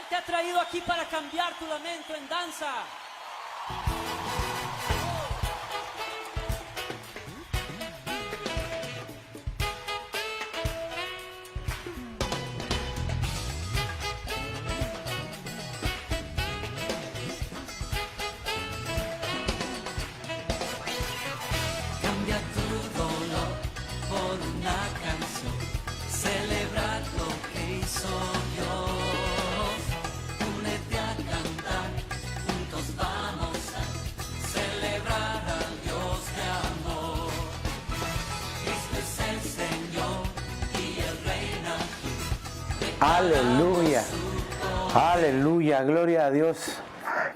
Él te ha traído aquí para cambiar tu lamento en danza. Cambia tu dolor por una canción, celebrar lo que hizo Dios. Únete a cantar, juntos vamos a celebrar al Dios de amor. Cristo es el Señor y Él reina. Aleluya, aleluya, gloria a Dios.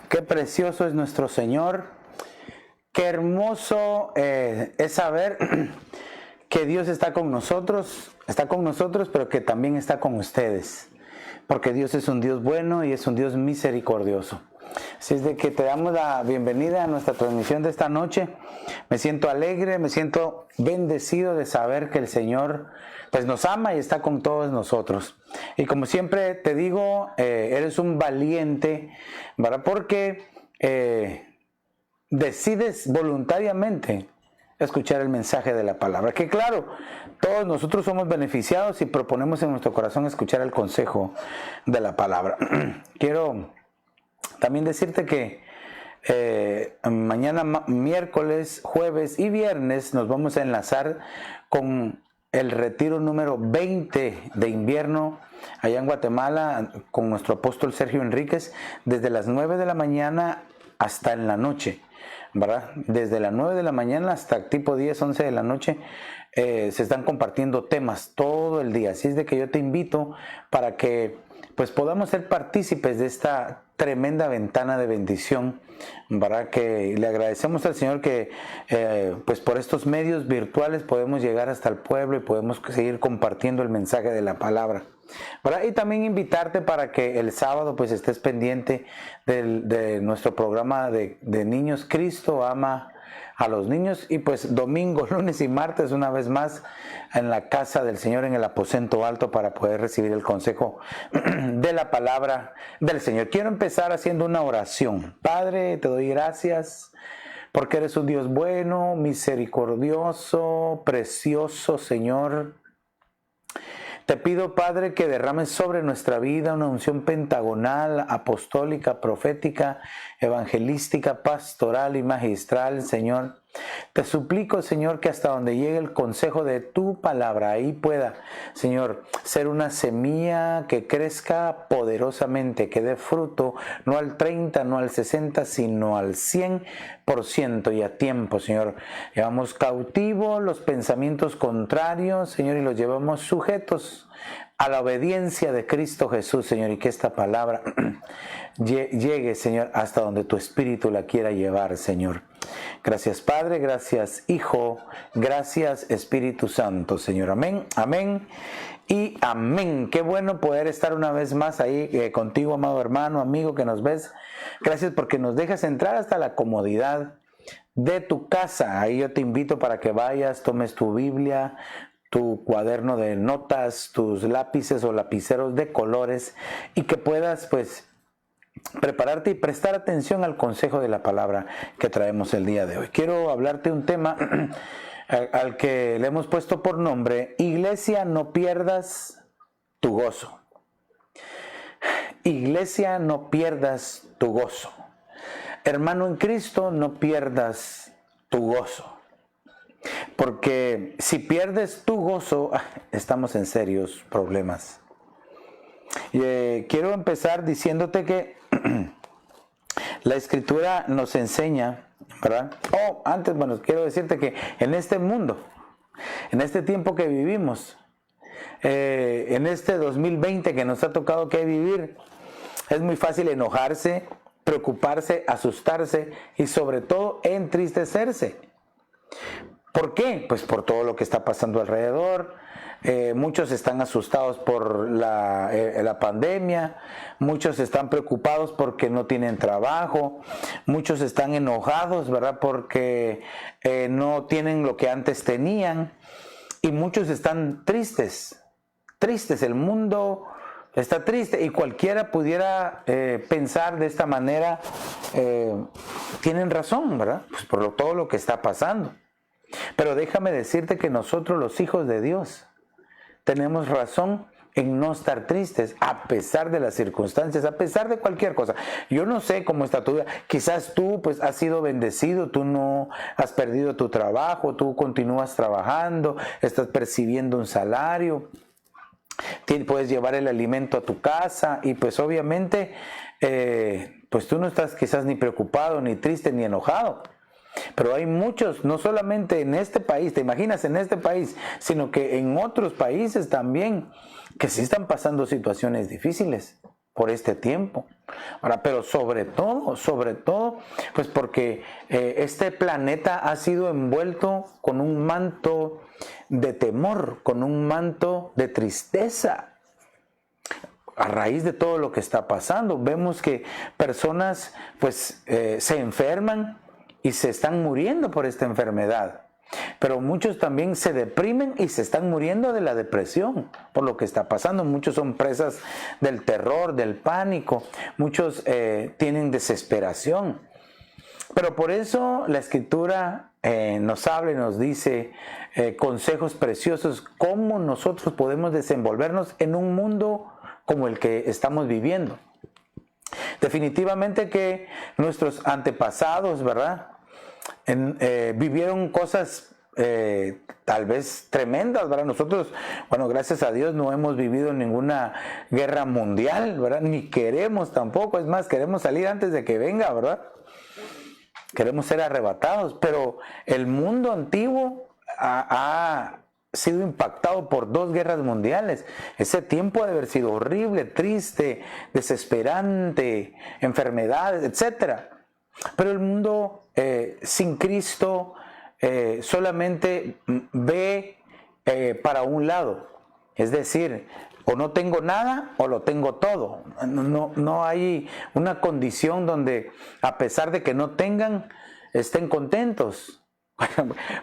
Qué precioso es nuestro Señor. Qué hermoso es saber que Dios está con nosotros, pero que también está con ustedes. Porque Dios es un Dios bueno y es un Dios misericordioso. Así es de que te damos la bienvenida a nuestra transmisión de esta noche. Me siento alegre, me siento bendecido de saber que el Señor pues nos ama y está con todos nosotros. Y como siempre te digo, eres un valiente, ¿verdad? Porque decides voluntariamente escuchar el mensaje de la palabra. Que claro, todos nosotros somos beneficiados si proponemos en nuestro corazón escuchar el consejo de la palabra. Quiero también decirte que mañana, miércoles, jueves y viernes nos vamos a enlazar con el retiro número 20 de invierno allá en Guatemala con nuestro apóstol Sergio Enríquez desde las 9 de la mañana hasta en la noche, ¿verdad? Desde las 9 de la mañana hasta tipo 10, 11 de la noche se están compartiendo temas todo el día. Así es de que yo te invito para que pues podamos ser partícipes de esta tremenda ventana de bendición, ¿verdad? Que le agradecemos al Señor que pues por estos medios virtuales podemos llegar hasta el pueblo y podemos seguir compartiendo el mensaje de la palabra, ¿verdad? Y también invitarte para que el sábado pues estés pendiente de nuestro programa de niños. Cristo ama a los niños, y pues domingo, lunes y martes una vez más en la casa del Señor, en el aposento alto, para poder recibir el consejo de la palabra del Señor. Quiero empezar haciendo una oración. Padre, te doy gracias porque eres un Dios bueno, misericordioso, precioso, Señor. Te pido, Padre, que derrames sobre nuestra vida una unción pentagonal, apostólica, profética, evangelística, pastoral y magistral, Señor. Te suplico, Señor, que hasta donde llegue el consejo de tu palabra, ahí pueda, Señor, ser una semilla que crezca poderosamente, que dé fruto, no al 30, no al 60, sino al 100% y a tiempo, Señor. Llevamos cautivos los pensamientos contrarios, Señor, y los llevamos sujetos a la obediencia de Cristo Jesús, Señor, y que esta palabra llegue, Señor, hasta donde tu Espíritu la quiera llevar, Señor. Gracias, Padre, gracias, Hijo, gracias, Espíritu Santo, Señor. Amén, amén y amén. Qué bueno poder estar una vez más ahí contigo, amado hermano, amigo que nos ves. Gracias porque nos dejas entrar hasta la comodidad de tu casa. Ahí yo te invito para que vayas, tomes tu Biblia, tu cuaderno de notas, tus lápices o lapiceros de colores, y que puedas pues prepararte y prestar atención al consejo de la palabra que traemos el día de hoy. Quiero hablarte un tema al que le hemos puesto por nombre: Iglesia, no pierdas tu gozo. Iglesia, no pierdas tu gozo. Hermano en Cristo, no pierdas tu gozo. Porque si pierdes tu gozo, estamos en serios problemas. Quiero empezar diciéndote que la Escritura nos enseña, ¿verdad? Antes, bueno, quiero decirte que en este mundo, en este tiempo que vivimos, en este 2020 que nos ha tocado que vivir, es muy fácil enojarse, preocuparse, asustarse y sobre todo entristecerse. ¿Por qué? Pues por todo lo que está pasando alrededor. Muchos están asustados por la pandemia, muchos están preocupados porque no tienen trabajo, muchos están enojados, ¿verdad? Porque no tienen lo que antes tenían, y muchos están tristes. El mundo está triste, y cualquiera pudiera pensar de esta manera, tienen razón, ¿verdad? Pues por todo lo que está pasando. Pero déjame decirte que nosotros, los hijos de Dios, tenemos razón en no estar tristes a pesar de las circunstancias, a pesar de cualquier cosa. Yo no sé cómo está tu vida. Quizás tú pues has sido bendecido, tú no has perdido tu trabajo, tú continúas trabajando, estás percibiendo un salario, puedes llevar el alimento a tu casa, y pues obviamente pues tú no estás quizás ni preocupado, ni triste, ni enojado. Pero hay muchos, no solamente en este país, te imaginas en este país, sino que en otros países también, que sí están pasando situaciones difíciles por este tiempo. Ahora, pero sobre todo, pues porque este planeta ha sido envuelto con un manto de temor, con un manto de tristeza. A raíz de todo lo que está pasando, vemos que personas pues se enferman y se están muriendo por esta enfermedad. Pero muchos también se deprimen y se están muriendo de la depresión por lo que está pasando. Muchos son presas del terror, del pánico. Muchos tienen desesperación. Pero por eso la Escritura nos habla y nos dice consejos preciosos, cómo nosotros podemos desenvolvernos en un mundo como el que estamos viviendo. Definitivamente que nuestros antepasados, ¿verdad? Vivieron cosas tal vez tremendas, ¿verdad? Nosotros, bueno, gracias a Dios no hemos vivido ninguna guerra mundial, ¿verdad? Ni queremos tampoco, es más, queremos salir antes de que venga, ¿verdad? Queremos ser arrebatados, pero el mundo antiguo ha sido impactado por 2 guerras mundiales. Ese tiempo ha de haber sido horrible, triste, desesperante, enfermedades, etcétera. Pero el mundo sin Cristo solamente ve para un lado. Es decir, o no tengo nada o lo tengo todo. No hay una condición donde, a pesar de que no tengan, estén contentos.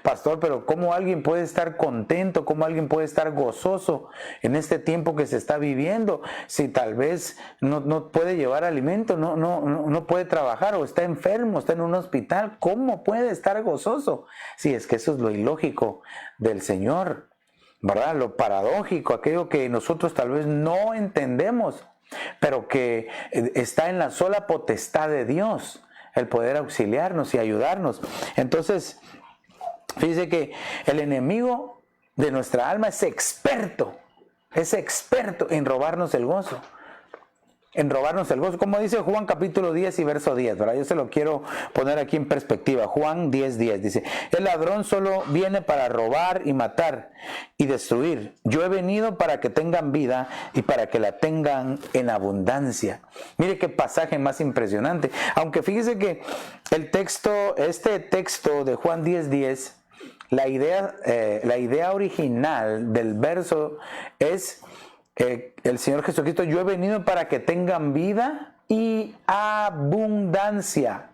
Pastor, pero ¿cómo alguien puede estar contento? ¿Cómo alguien puede estar gozoso en este tiempo que se está viviendo? Si tal vez no puede llevar alimento, no puede trabajar, o está enfermo, está en un hospital. ¿Cómo puede estar gozoso? Sí, es que eso es lo ilógico del Señor, ¿verdad? Lo paradójico, aquello que nosotros tal vez no entendemos, pero que está en la sola potestad de Dios, el poder auxiliarnos y ayudarnos. Entonces, fíjese que el enemigo de nuestra alma es experto en robarnos el gozo. Como dice Juan capítulo 10 y verso 10, ¿verdad? Yo se lo quiero poner aquí en perspectiva. Juan 10:10 dice: el ladrón solo viene para robar y matar y destruir. Yo he venido para que tengan vida y para que la tengan en abundancia. Mire qué pasaje más impresionante. Aunque fíjese que este texto de Juan 10:10, la idea original del verso es el Señor Jesucristo: yo he venido para que tengan vida y abundancia.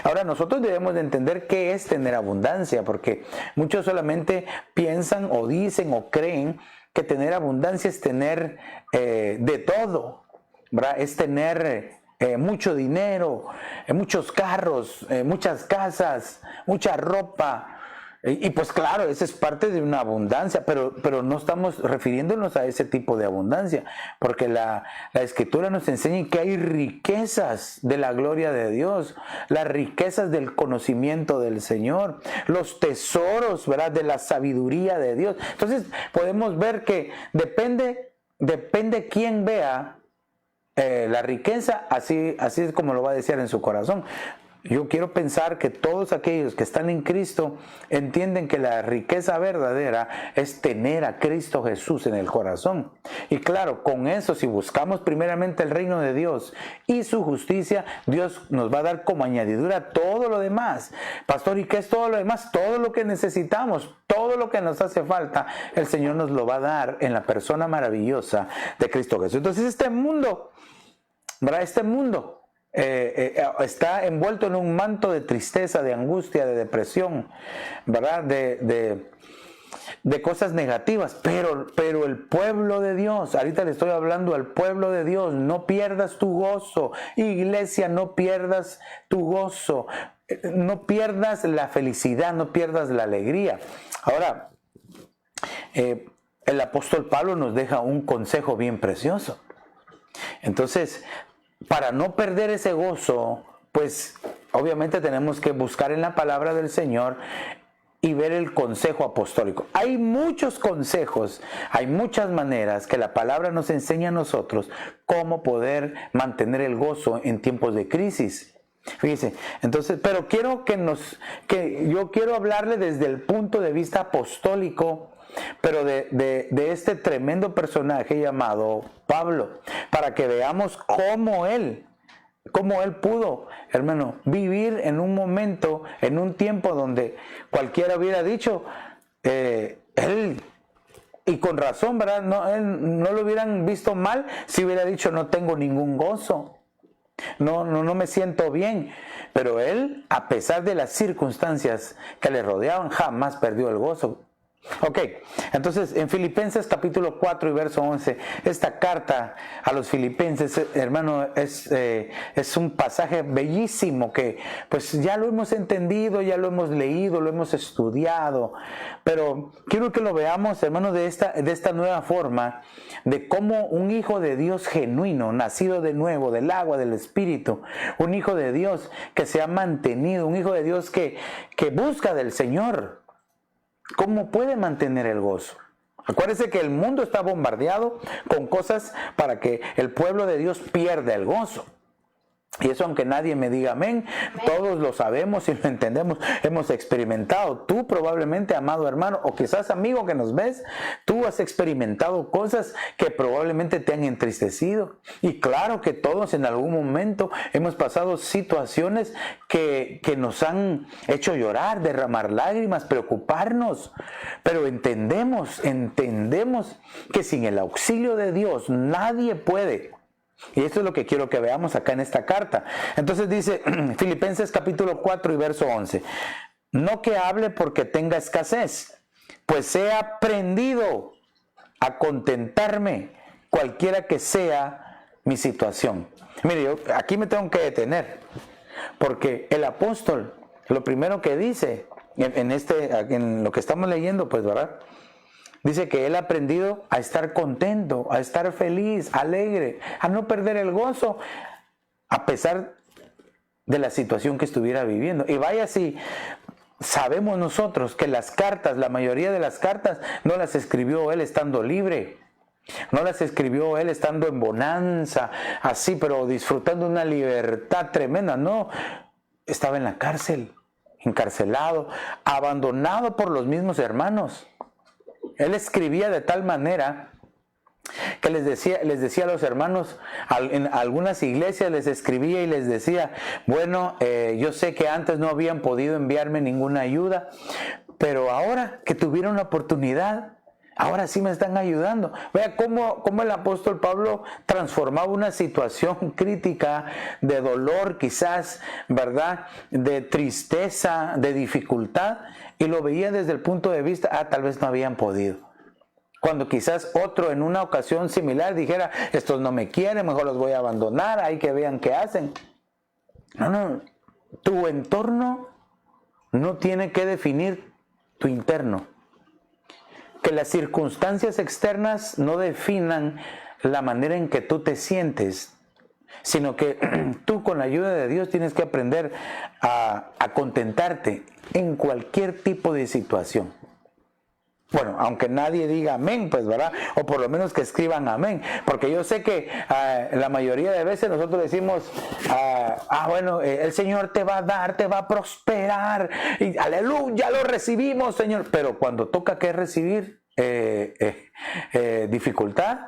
Ahora, nosotros debemos de entender qué es tener abundancia, porque muchos solamente piensan o dicen o creen que tener abundancia es tener de todo, ¿verdad? Es tener mucho dinero, muchos carros, muchas casas, mucha ropa. Y pues claro, esa es parte de una abundancia, pero no estamos refiriéndonos a ese tipo de abundancia, porque la Escritura nos enseña que hay riquezas de la gloria de Dios, las riquezas del conocimiento del Señor, los tesoros, ¿verdad?, de la sabiduría de Dios. Entonces podemos ver que depende quién vea la riqueza, así es como lo va a decir en su corazón. Yo quiero pensar que todos aquellos que están en Cristo entienden que la riqueza verdadera es tener a Cristo Jesús en el corazón. Y claro, con eso, si buscamos primeramente el reino de Dios y su justicia, Dios nos va a dar como añadidura todo lo demás. Pastor, ¿y qué es todo lo demás? Todo lo que necesitamos, todo lo que nos hace falta, el Señor nos lo va a dar en la persona maravillosa de Cristo Jesús. Entonces este mundo, ¿verdad? Está envuelto en un manto de tristeza, de angustia, de depresión, ¿verdad? De de cosas negativas, pero el pueblo de Dios, ahorita le estoy hablando al pueblo de Dios, no pierdas tu gozo, iglesia, no pierdas tu gozo, no pierdas la felicidad, no pierdas la alegría. Ahora, el apóstol Pablo nos deja un consejo bien precioso. Entonces, para no perder ese gozo, pues obviamente tenemos que buscar en la palabra del Señor y ver el consejo apostólico. Hay muchos consejos, hay muchas maneras que la palabra nos enseña a nosotros cómo poder mantener el gozo en tiempos de crisis. Fíjese, entonces, pero yo quiero hablarle desde el punto de vista apostólico, pero de este tremendo personaje llamado Pablo, para que veamos cómo él pudo, hermano, vivir en un momento, en un tiempo donde cualquiera hubiera dicho, él, y con razón, ¿verdad? Él no lo hubieran visto mal si hubiera dicho, no tengo ningún gozo, no me siento bien. Pero él, a pesar de las circunstancias que le rodeaban, jamás perdió el gozo. Ok, entonces en Filipenses capítulo 4 y verso 11, esta carta a los filipenses, hermano, es un pasaje bellísimo que pues ya lo hemos entendido, ya lo hemos leído, lo hemos estudiado, pero quiero que lo veamos, hermano, de esta nueva forma, de cómo un hijo de Dios genuino, nacido de nuevo, del agua, del Espíritu, un hijo de Dios que se ha mantenido, un hijo de Dios que busca del Señor, ¿cómo puede mantener el gozo? Acuérdese que el mundo está bombardeado con cosas para que el pueblo de Dios pierda el gozo. Y eso, aunque nadie me diga amén, todos lo sabemos y lo entendemos, hemos experimentado. Tú probablemente, amado hermano, o quizás amigo que nos ves, tú has experimentado cosas que probablemente te han entristecido. Y claro que todos en algún momento hemos pasado situaciones que nos han hecho llorar, derramar lágrimas, preocuparnos. Pero entendemos que sin el auxilio de Dios nadie puede. Y esto es lo que quiero que veamos acá en esta carta. Entonces dice Filipenses capítulo 4 y verso 11. No que hable porque tenga escasez, pues he aprendido a contentarme cualquiera que sea mi situación. Mire, yo aquí me tengo que detener, porque el apóstol, lo primero que dice en lo que estamos leyendo, pues, ¿verdad? Dice que él ha aprendido a estar contento, a estar feliz, alegre, a no perder el gozo, a pesar de la situación que estuviera viviendo. Y vaya si sabemos nosotros que las cartas, la mayoría de las cartas, no las escribió él estando libre. No las escribió él estando en bonanza, así, pero disfrutando una libertad tremenda. No, estaba en la cárcel, encarcelado, abandonado por los mismos hermanos. Él escribía de tal manera que les decía a los hermanos, en algunas iglesias les escribía y les decía, bueno, yo sé que antes no habían podido enviarme ninguna ayuda, pero ahora que tuvieron la oportunidad, ahora sí me están ayudando. Vea cómo el apóstol Pablo transformaba una situación crítica de dolor, quizás, ¿verdad?, de tristeza, de dificultad, y lo veía desde el punto de vista, tal vez no habían podido. Cuando quizás otro en una ocasión similar dijera, estos no me quieren, mejor los voy a abandonar, hay que vean qué hacen. No, tu entorno no tiene que definir tu interno. Que las circunstancias externas no definan la manera en que tú te sientes, sino que tú, con la ayuda de Dios, tienes que aprender a contentarte en cualquier tipo de situación. Bueno, aunque nadie diga amén, pues, ¿verdad? O por lo menos que escriban amén. Porque yo sé que la mayoría de veces nosotros decimos, bueno, el Señor te va a dar, te va a prosperar. Y aleluya, lo recibimos, Señor. Pero cuando toca que recibir dificultad,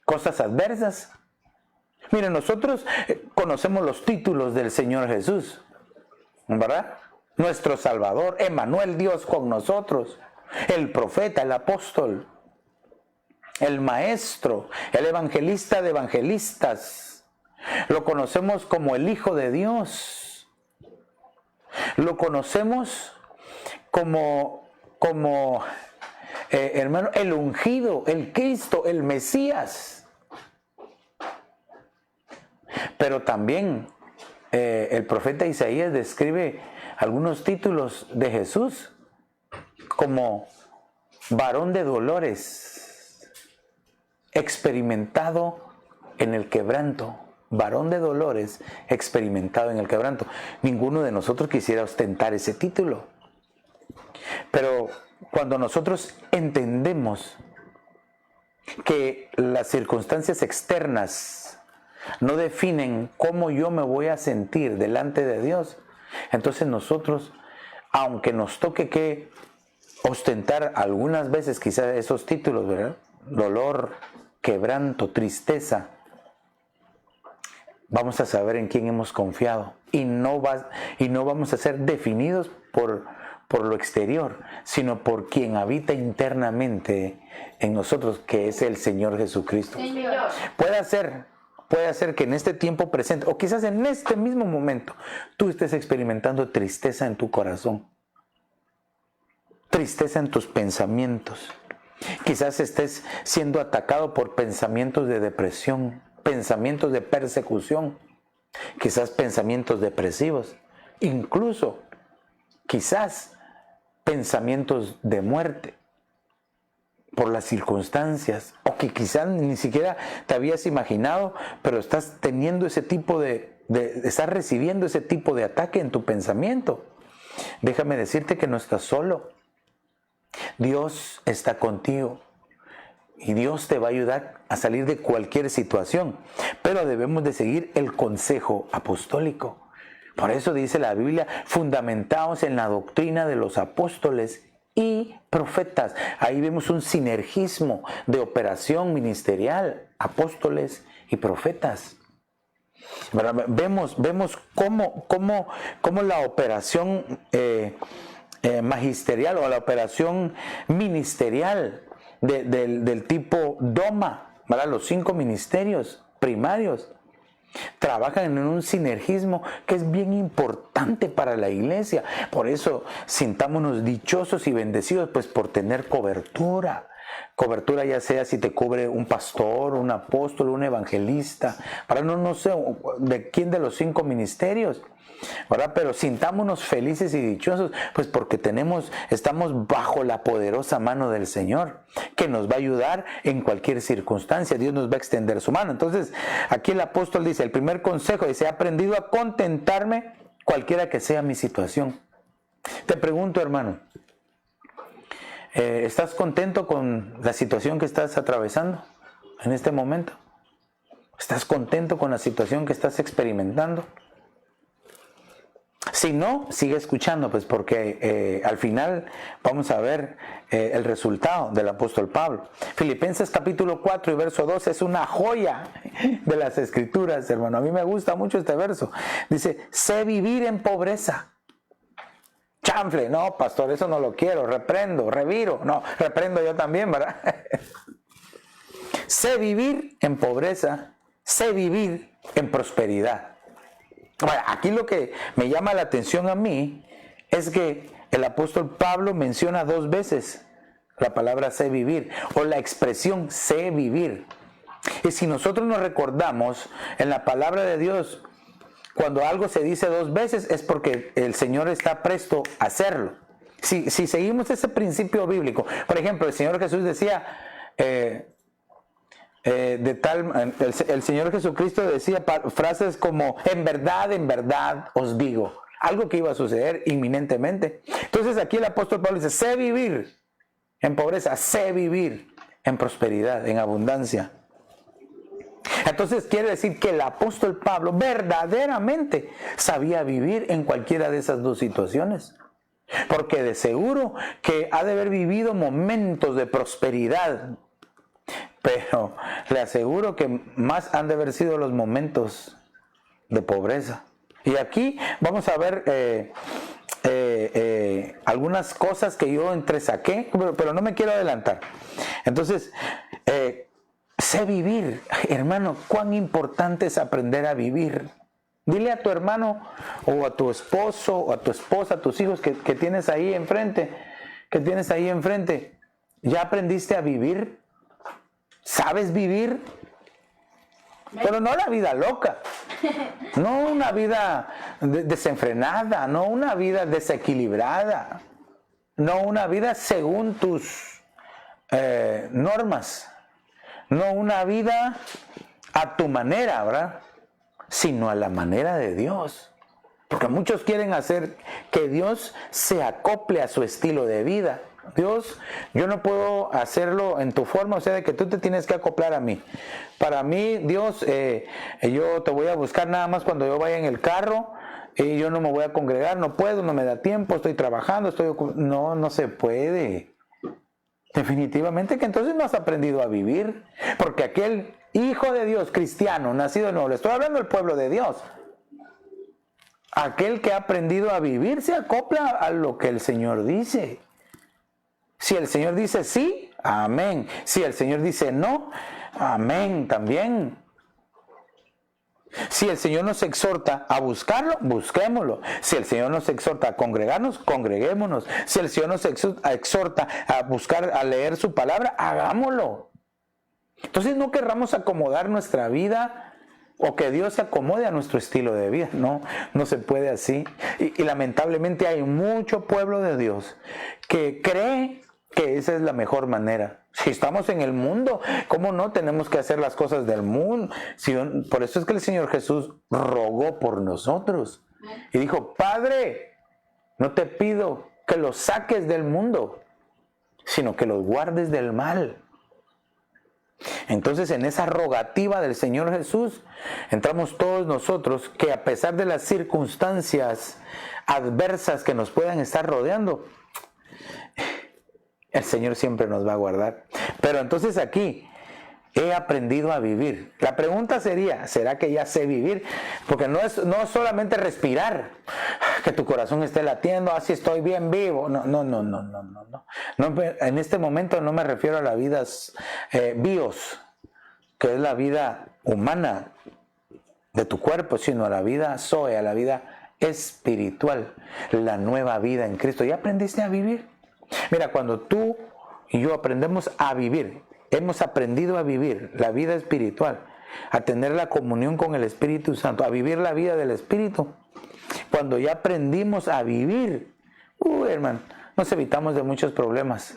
cosas adversas. Miren, nosotros conocemos los títulos del Señor Jesús, ¿verdad? Nuestro Salvador, Emmanuel, Dios con nosotros. El profeta, el apóstol, el maestro, el evangelista de evangelistas. Lo conocemos como el Hijo de Dios. Lo conocemos como hermano, el ungido, el Cristo, el Mesías. Pero también el profeta Isaías describe algunos títulos de Jesús como varón de dolores, experimentado en el quebranto. Varón de dolores, experimentado en el quebranto. Ninguno de nosotros quisiera ostentar ese título. Pero cuando nosotros entendemos que las circunstancias externas no definen cómo yo me voy a sentir delante de Dios, entonces nosotros, aunque nos toque que ostentar algunas veces quizás esos títulos, ¿verdad? Dolor, quebranto, tristeza, vamos a saber en quién hemos confiado y no vamos a ser definidos por lo exterior, sino por quien habita internamente en nosotros, que es el Señor Jesucristo. Señor. Puede ser que en este tiempo presente, o quizás en este mismo momento, tú estés experimentando tristeza en tu corazón, tristeza en tus pensamientos. Quizás estés siendo atacado por pensamientos de depresión, pensamientos de persecución, quizás pensamientos depresivos, incluso quizás pensamientos de muerte por las circunstancias, o que quizás ni siquiera te habías imaginado, pero estás teniendo ese tipo estás recibiendo ese tipo de ataque en tu pensamiento. Déjame decirte que no estás solo. Dios está contigo y Dios te va a ayudar a salir de cualquier situación, pero debemos de seguir el consejo apostólico. Por eso dice la Biblia, fundamentados en la doctrina de los apóstoles y profetas. Ahí vemos un sinergismo de operación ministerial, apóstoles y profetas. Vemos cómo la operación magisterial o la operación ministerial del tipo Doma, ¿verdad? Los 5 ministerios primarios trabajan en un sinergismo que es bien importante para la iglesia. Por eso sintámonos dichosos y bendecidos, pues por tener cobertura. Cobertura ya sea si te cubre un pastor, un apóstol, un evangelista, para no sé de quién de los 5 ministerios, ¿verdad? Pero sintámonos felices y dichosos, pues porque estamos bajo la poderosa mano del Señor, que nos va a ayudar en cualquier circunstancia. Dios nos va a extender su mano. Entonces, aquí el apóstol dice, el primer consejo dice, he aprendido a contentarme cualquiera que sea mi situación. Te pregunto, hermano, ¿estás contento con la situación que estás atravesando en este momento? ¿Estás contento con la situación que estás experimentando? Si no, sigue escuchando, pues porque al final vamos a ver el resultado del apóstol Pablo. Filipenses capítulo 4 y verso 2 es una joya de las escrituras, hermano. A mí me gusta mucho este verso. Dice, sé vivir en pobreza. Chanfle, no, pastor, eso no lo quiero, reprendo, reviro. No, reprendo yo también, ¿verdad? Sé vivir en pobreza, sé vivir en prosperidad. Bueno, aquí lo que me llama la atención a mí es que el apóstol Pablo menciona 2 veces la palabra sé vivir o la expresión sé vivir. Y si nosotros nos recordamos en la palabra de Dios, cuando algo se dice 2 veces es porque el Señor está presto a hacerlo. Si seguimos ese principio bíblico, por ejemplo, el Señor Jesús decía, el Señor Jesucristo decía frases como, en verdad os digo, algo que iba a suceder inminentemente. Entonces aquí el apóstol Pablo dice, sé vivir en pobreza, sé vivir en prosperidad, en abundancia. Entonces quiere decir que el apóstol Pablo verdaderamente sabía vivir en cualquiera de esas 2 situaciones. Porque de seguro que ha de haber vivido momentos de prosperidad, pero le aseguro que más han de haber sido los momentos de pobreza. Y aquí vamos a ver algunas cosas que yo entresaqué, pero no me quiero adelantar. Entonces, sé vivir, hermano, cuán importante es aprender a vivir. Dile a tu hermano o a tu esposo o a tu esposa, a tus hijos que tienes ahí enfrente, ¿Ya aprendiste a vivir? ¿Sabes vivir? Pero no la vida loca, no una vida desenfrenada, no una vida desequilibrada, no una vida según tus normas, no una vida a tu manera, ¿verdad? Sino a la manera de Dios. Porque muchos quieren hacer que Dios se acople a su estilo de vida. Dios, yo no puedo hacerlo en tu forma, o sea, de que tú te tienes que acoplar a mí. Para mí, Dios, yo te voy a buscar nada más cuando yo vaya en el carro, y yo no me voy a congregar, no puedo, no me da tiempo, estoy trabajando, no se puede. Definitivamente que entonces no has aprendido a vivir, porque aquel hijo de Dios, cristiano, nacido de nuevo, le estoy hablando del pueblo de Dios, aquel que ha aprendido a vivir se acopla a lo que el Señor dice. Si el Señor dice sí, amén. Si el Señor dice no, amén también. Si el Señor nos exhorta a buscarlo, busquémoslo. Si el Señor nos exhorta a congregarnos, congreguémonos. Si el Señor nos exhorta a buscar, a leer su palabra, hagámoslo. Entonces no querramos acomodar nuestra vida o que Dios se acomode a nuestro estilo de vida. No se puede así. Y lamentablemente hay mucho pueblo de Dios que cree que esa es la mejor manera. Si estamos en el mundo, ¿cómo no tenemos que hacer las cosas del mundo? Por eso es que el Señor Jesús rogó por nosotros y dijo: Padre, no te pido que los saques del mundo, sino que los guardes del mal. Entonces, en esa rogativa del Señor Jesús, entramos todos nosotros que, a pesar de las circunstancias adversas que nos puedan estar rodeando, el Señor siempre nos va a guardar. Pero entonces aquí, he aprendido a vivir. La pregunta sería, ¿será que ya sé vivir? Porque no es solamente respirar, que tu corazón esté latiendo, así estoy bien vivo. No. En este momento no me refiero a la vida bios, que es la vida humana de tu cuerpo, sino a la vida zoe, a la vida espiritual, la nueva vida en Cristo. ¿Ya aprendiste a vivir? Mira, cuando tú y yo aprendemos a vivir, hemos aprendido a vivir la vida espiritual, a tener la comunión con el Espíritu Santo, a vivir la vida del Espíritu. Cuando ya aprendimos a vivir, hermano, nos evitamos de muchos problemas.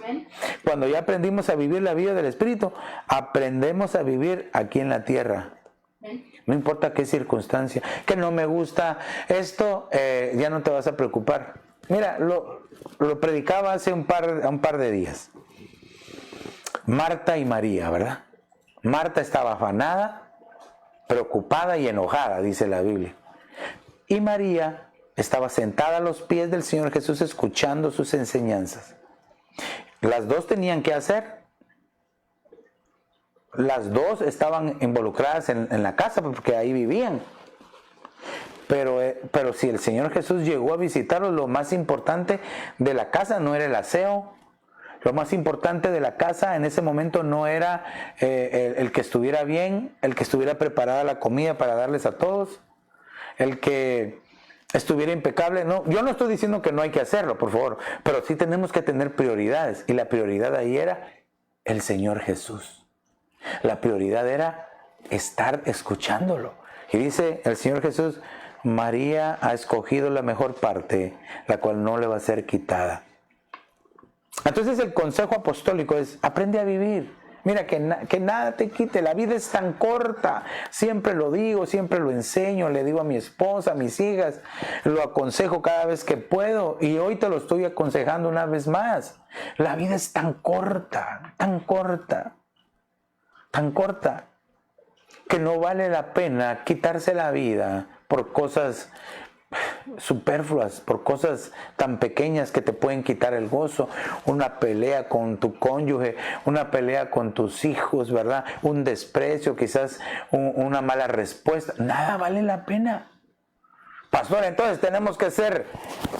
Cuando ya aprendimos a vivir la vida del Espíritu, aprendemos a vivir aquí en la tierra. No importa qué circunstancia, que no me gusta esto, ya no te vas a preocupar. Mira, lo predicaba hace un par de días. Marta y María, ¿verdad? Marta estaba afanada, preocupada y enojada, dice la Biblia. Y María estaba sentada a los pies del Señor Jesús escuchando sus enseñanzas. Las dos tenían que hacer. Las dos estaban involucradas en la casa porque ahí vivían. Pero si el Señor Jesús llegó a visitarlos, lo más importante de la casa no era el aseo. Lo más importante de la casa en ese momento no era el que estuviera bien, el que estuviera preparada la comida para darles a todos, el que estuviera impecable. No, yo no estoy diciendo que no hay que hacerlo, por favor, pero sí tenemos que tener prioridades. Y la prioridad ahí era el Señor Jesús. La prioridad era estar escuchándolo. Y dice el Señor Jesús: María ha escogido la mejor parte, la cual no le va a ser quitada. Entonces el consejo apostólico es: aprende a vivir. Mira, que nada te quite, la vida es tan corta. Siempre lo digo, siempre lo enseño, le digo a mi esposa, a mis hijas, lo aconsejo cada vez que puedo, y hoy te lo estoy aconsejando una vez más. La vida es tan corta, que no vale la pena quitarse la vida por cosas superfluas, por cosas tan pequeñas que te pueden quitar el gozo. Una pelea con tu cónyuge, una pelea con tus hijos, ¿verdad? Un desprecio, quizás una mala respuesta. Nada vale la pena. Pastor, entonces tenemos que ser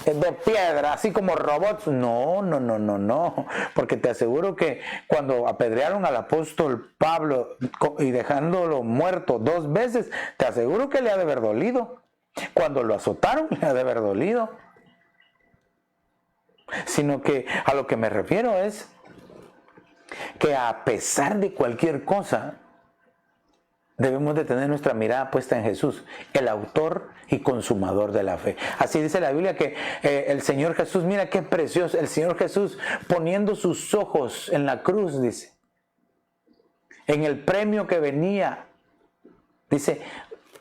de piedra, así como robots. No, porque te aseguro que cuando apedrearon al apóstol Pablo y dejándolo muerto 2 veces, te aseguro que le ha de haber dolido. Cuando lo azotaron, le ha de haber dolido. Sino que a lo que me refiero es que a pesar de cualquier cosa, debemos de tener nuestra mirada puesta en Jesús, el autor y consumador de la fe. Así dice la Biblia que el Señor Jesús, mira qué precioso, el Señor Jesús poniendo sus ojos en la cruz, dice, en el premio que venía, dice,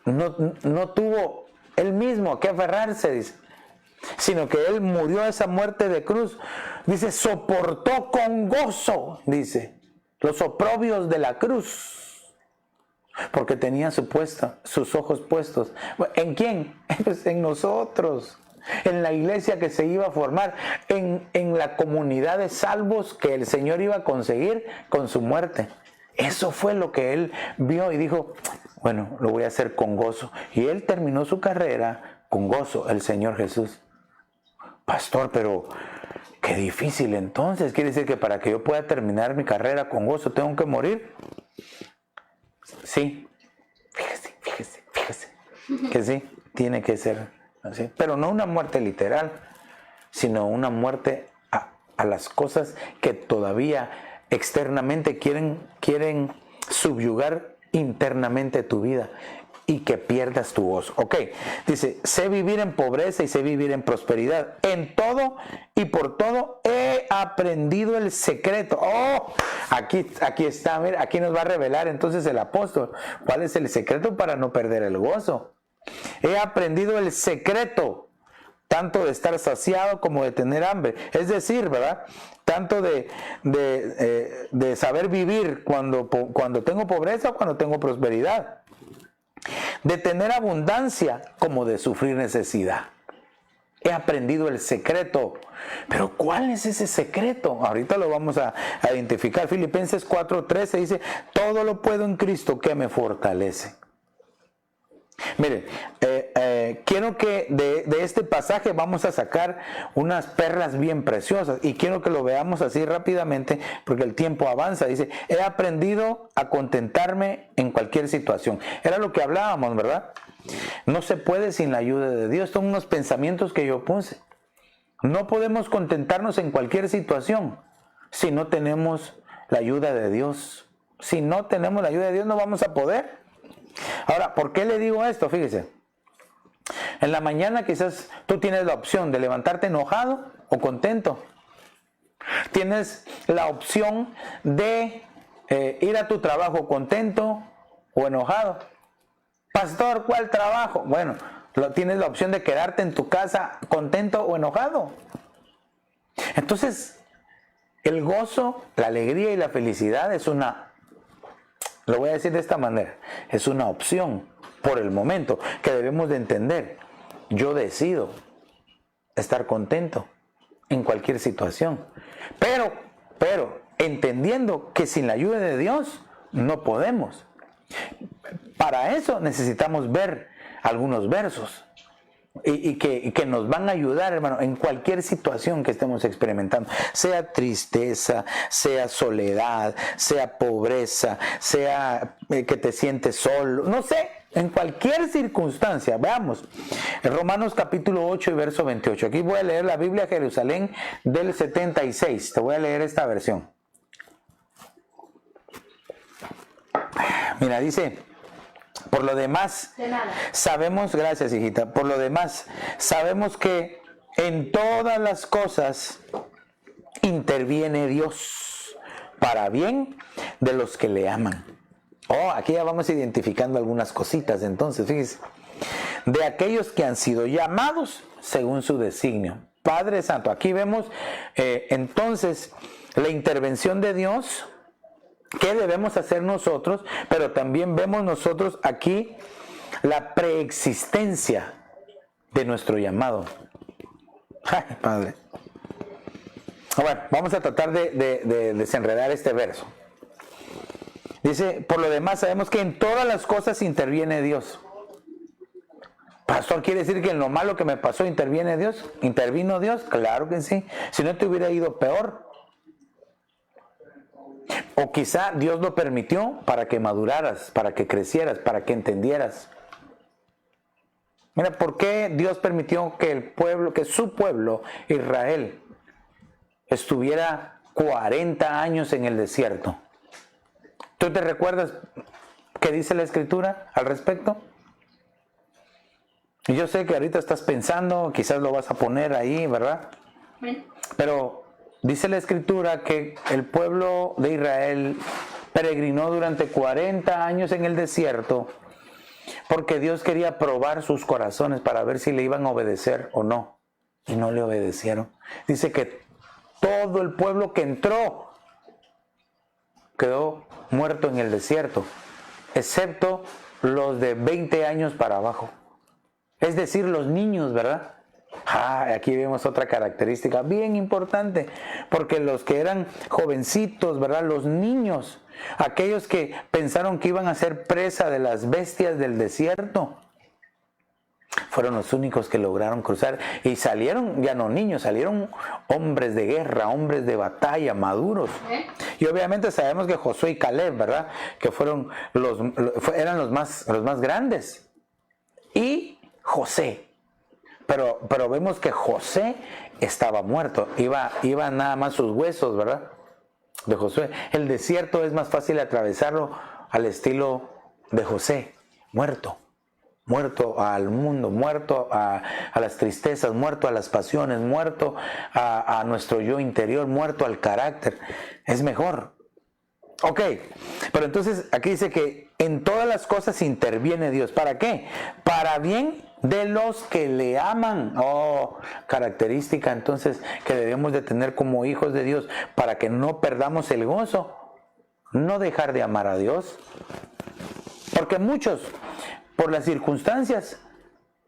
no tuvo él mismo a qué aferrarse, dice, sino que él murió esa muerte de cruz, dice, soportó con gozo, dice, los oprobios de la cruz, porque tenía sus ojos puestos. ¿En quién? Pues en nosotros, en la iglesia que se iba a formar, en la comunidad de salvos que el Señor iba a conseguir con su muerte. Eso fue lo que él vio y dijo, bueno, lo voy a hacer con gozo. Y él terminó su carrera con gozo, el Señor Jesús. Pastor, pero qué difícil entonces. ¿Quiere decir que para que yo pueda terminar mi carrera con gozo tengo que morir? Sí, fíjese, que sí, tiene que ser así. Pero no una muerte literal, sino una muerte a las cosas que todavía externamente quieren subyugar internamente tu vida y que pierdas tu gozo. Ok, dice, sé vivir en pobreza y sé vivir en prosperidad. En todo y por todo he aprendido el secreto. Oh, aquí está, mira, aquí nos va a revelar entonces el apóstol cuál es el secreto para no perder el gozo. He aprendido el secreto, tanto de estar saciado como de tener hambre. Es decir, ¿verdad? Tanto de saber vivir cuando tengo pobreza o cuando tengo prosperidad. De tener abundancia como de sufrir necesidad. He aprendido el secreto. Pero ¿cuál es ese secreto? Ahorita lo vamos a identificar. Filipenses 4:13 dice, todo lo puedo en Cristo que me fortalece. Miren, quiero que de este pasaje vamos a sacar unas perlas bien preciosas y quiero que lo veamos así rápidamente porque el tiempo avanza. Dice, he aprendido a contentarme en cualquier situación. Era lo que hablábamos, ¿verdad? No se puede sin la ayuda de Dios. Son unos pensamientos que yo puse. No podemos contentarnos en cualquier situación si no tenemos la ayuda de Dios. Si no tenemos la ayuda de Dios no vamos a poder. Ahora, ¿por qué le digo esto? Fíjese, en la mañana quizás tú tienes la opción de levantarte enojado o contento. Tienes la opción de ir a tu trabajo contento o enojado. Pastor, ¿cuál trabajo? Bueno, tienes la opción de quedarte en tu casa contento o enojado. Entonces, el gozo, la alegría y la felicidad es lo voy a decir de esta manera, es una opción por el momento que debemos de entender. Yo decido estar contento en cualquier situación, pero entendiendo que sin la ayuda de Dios no podemos. Para eso necesitamos ver algunos versos y que nos van a ayudar, hermano, en cualquier situación que estemos experimentando, sea tristeza, sea soledad, sea pobreza, sea que te sientes solo, no sé, en cualquier circunstancia. Veamos, en Romanos capítulo 8 y verso 28, aquí voy a leer la Biblia Jerusalén del 76, te voy a leer esta versión. Mira, dice, por lo demás, sabemos, gracias hijita, por lo demás, sabemos que en todas las cosas interviene Dios para bien de los que le aman. Oh, aquí ya vamos identificando algunas cositas, entonces, fíjense, de aquellos que han sido llamados según su designio. Padre Santo, aquí vemos entonces la intervención de Dios. ¿Qué debemos hacer nosotros? Pero también vemos nosotros aquí la preexistencia de nuestro llamado. Ay, Padre. Bueno, vamos a tratar de desenredar este verso. Dice, por lo demás sabemos que en todas las cosas interviene Dios. Pastor, ¿quiere decir que en lo malo que me pasó interviene Dios? ¿Intervino Dios? Claro que sí. Si no te hubiera ido peor. O quizá Dios lo permitió para que maduraras, para que crecieras, para que entendieras. Mira, ¿por qué Dios permitió que su pueblo, Israel, estuviera 40 años en el desierto. ¿Tú te recuerdas qué dice la Escritura al respecto? Y yo sé que ahorita estás pensando, quizás lo vas a poner ahí, ¿verdad? Pero dice la Escritura que el pueblo de Israel peregrinó durante 40 años en el desierto porque Dios quería probar sus corazones para ver si le iban a obedecer o no. Y no le obedecieron. Dice que todo el pueblo que entró quedó muerto en el desierto, excepto los de 20 años para abajo. Es decir, los niños, ¿verdad? Aquí vemos otra característica bien importante, porque los que eran jovencitos, ¿verdad? Los niños, aquellos que pensaron que iban a ser presa de las bestias del desierto, fueron los únicos que lograron cruzar y salieron, ya no niños, salieron hombres de guerra, hombres de batalla, maduros. Y obviamente sabemos que Josué y Caleb, ¿verdad? Que eran los más grandes. Y José. Pero vemos que José estaba muerto, iba nada más sus huesos, ¿verdad? De Josué. El desierto es más fácil atravesarlo al estilo de José, muerto al mundo, muerto a las tristezas, muerto a las pasiones, muerto a nuestro yo interior, muerto al carácter. Es mejor. Ok, pero entonces aquí dice que en todas las cosas interviene Dios. ¿Para qué? Para bien de los que le aman. Característica entonces que debemos de tener como hijos de Dios para que no perdamos el gozo. No dejar de amar a Dios. Porque muchos, por las circunstancias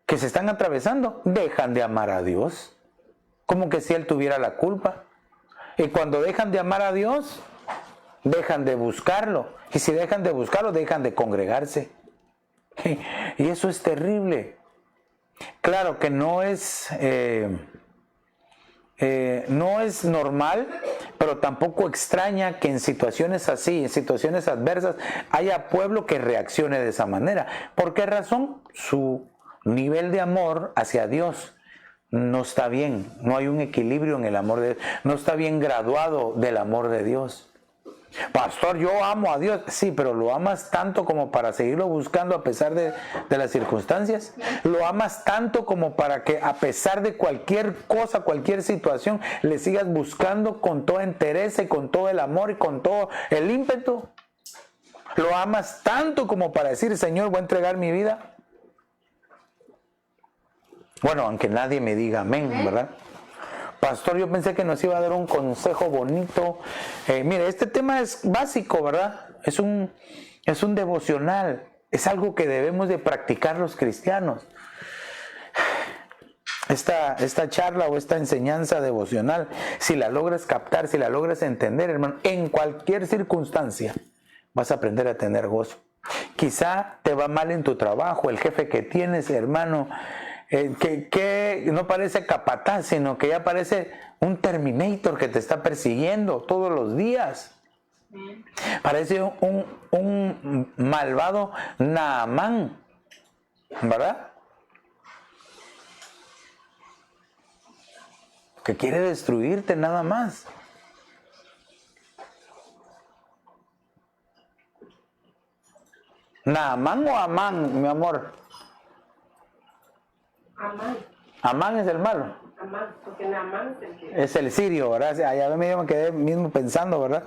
que se están atravesando, dejan de amar a Dios. Como que si Él tuviera la culpa. Y cuando dejan de amar a Dios, dejan de buscarlo. Y si dejan de buscarlo, dejan de congregarse. Y eso es terrible. Claro que no es normal, pero tampoco extraña que en situaciones así, en situaciones adversas, haya pueblo que reaccione de esa manera. ¿Por qué razón? Su nivel de amor hacia Dios no está bien. No hay un equilibrio en el amor de Dios. No está bien graduado del amor de Dios. Pastor, yo amo a Dios. Sí, pero ¿lo amas tanto como para seguirlo buscando a pesar de las circunstancias? ¿Lo amas tanto como para que a pesar de cualquier cosa, cualquier situación, le sigas buscando con toda entereza y con todo el amor y con todo el ímpetu? ¿Lo amas tanto como para decir, Señor, voy a entregar mi vida? Bueno, aunque nadie me diga amén, ¿verdad? Pastor, yo pensé que nos iba a dar un consejo bonito. Mire, este tema es básico, ¿verdad? Es un devocional. Es algo que debemos de practicar los cristianos. Esta charla o esta enseñanza devocional, si la logras captar, si la logras entender, hermano, en cualquier circunstancia vas a aprender a tener gozo. Quizá te va mal en tu trabajo, el jefe que tienes, hermano, que no parece capataz, sino que ya parece un Terminator que te está persiguiendo todos los días. Parece un malvado Naamán, ¿verdad? Que quiere destruirte nada más. ¿Naamán o Amán, mi amor? Amán. Amán es el malo. Amán, porque Naamán es el que... Es el sirio, ¿verdad? Allá me quedé mismo pensando, ¿verdad?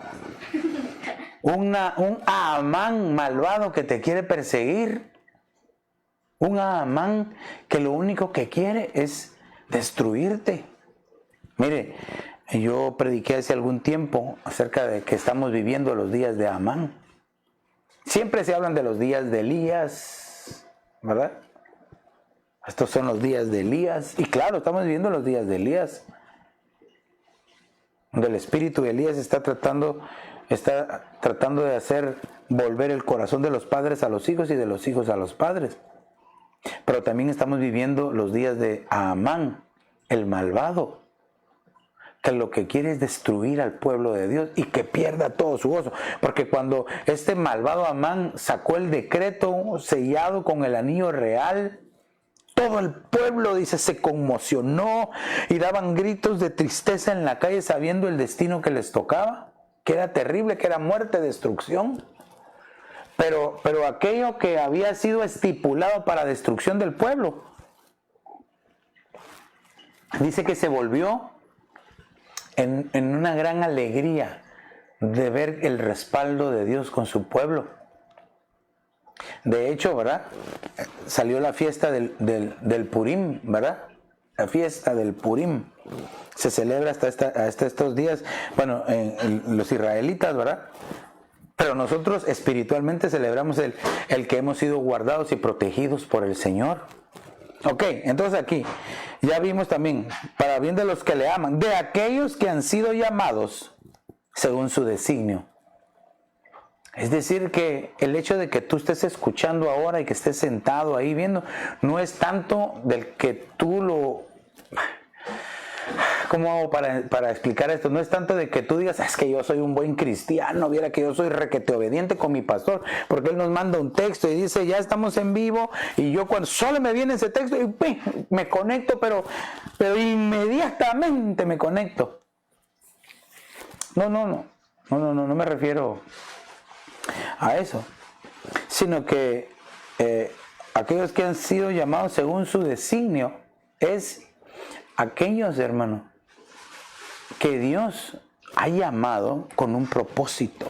Un Amán malvado que te quiere perseguir. Un Amán que lo único que quiere es destruirte. Mire, yo prediqué hace algún tiempo acerca de que estamos viviendo los días de Amán. Siempre se hablan de los días de Elías, ¿verdad? Estos son los días de Elías. Y claro, estamos viviendo los días de Elías. Donde el espíritu de Elías está tratando de hacer volver el corazón de los padres a los hijos y de los hijos a los padres. Pero también estamos viviendo los días de Amán, el malvado, que lo que quiere es destruir al pueblo de Dios y que pierda todo su gozo. Porque cuando este malvado Amán sacó el decreto sellado con el anillo real, todo el pueblo, dice, se conmocionó y daban gritos de tristeza en la calle sabiendo el destino que les tocaba, que era terrible, que era muerte, destrucción. Pero aquello que había sido estipulado para destrucción del pueblo, dice que se volvió en una gran alegría de ver el respaldo de Dios con su pueblo. De hecho, ¿verdad? Salió la fiesta del Purim, ¿verdad? La fiesta del Purim se celebra hasta estos días, bueno, los israelitas, ¿verdad? Pero nosotros espiritualmente celebramos el que hemos sido guardados y protegidos por el Señor. Ok, entonces aquí ya vimos también, para bien de los que le aman, de aquellos que han sido llamados según su designio. Es decir, que el hecho de que tú estés escuchando ahora y que estés sentado ahí viendo, no es tanto del que tú lo... ¿Cómo hago para explicar esto? No es tanto de que tú digas, es que yo soy un buen cristiano, viera que yo soy requete obediente con mi pastor, porque él nos manda un texto y dice, ya estamos en vivo, y yo cuando solo me viene ese texto, y me conecto, pero inmediatamente me conecto. No me refiero a eso, sino que aquellos que han sido llamados según su designio, es aquellos, hermanos, que Dios ha llamado con un propósito.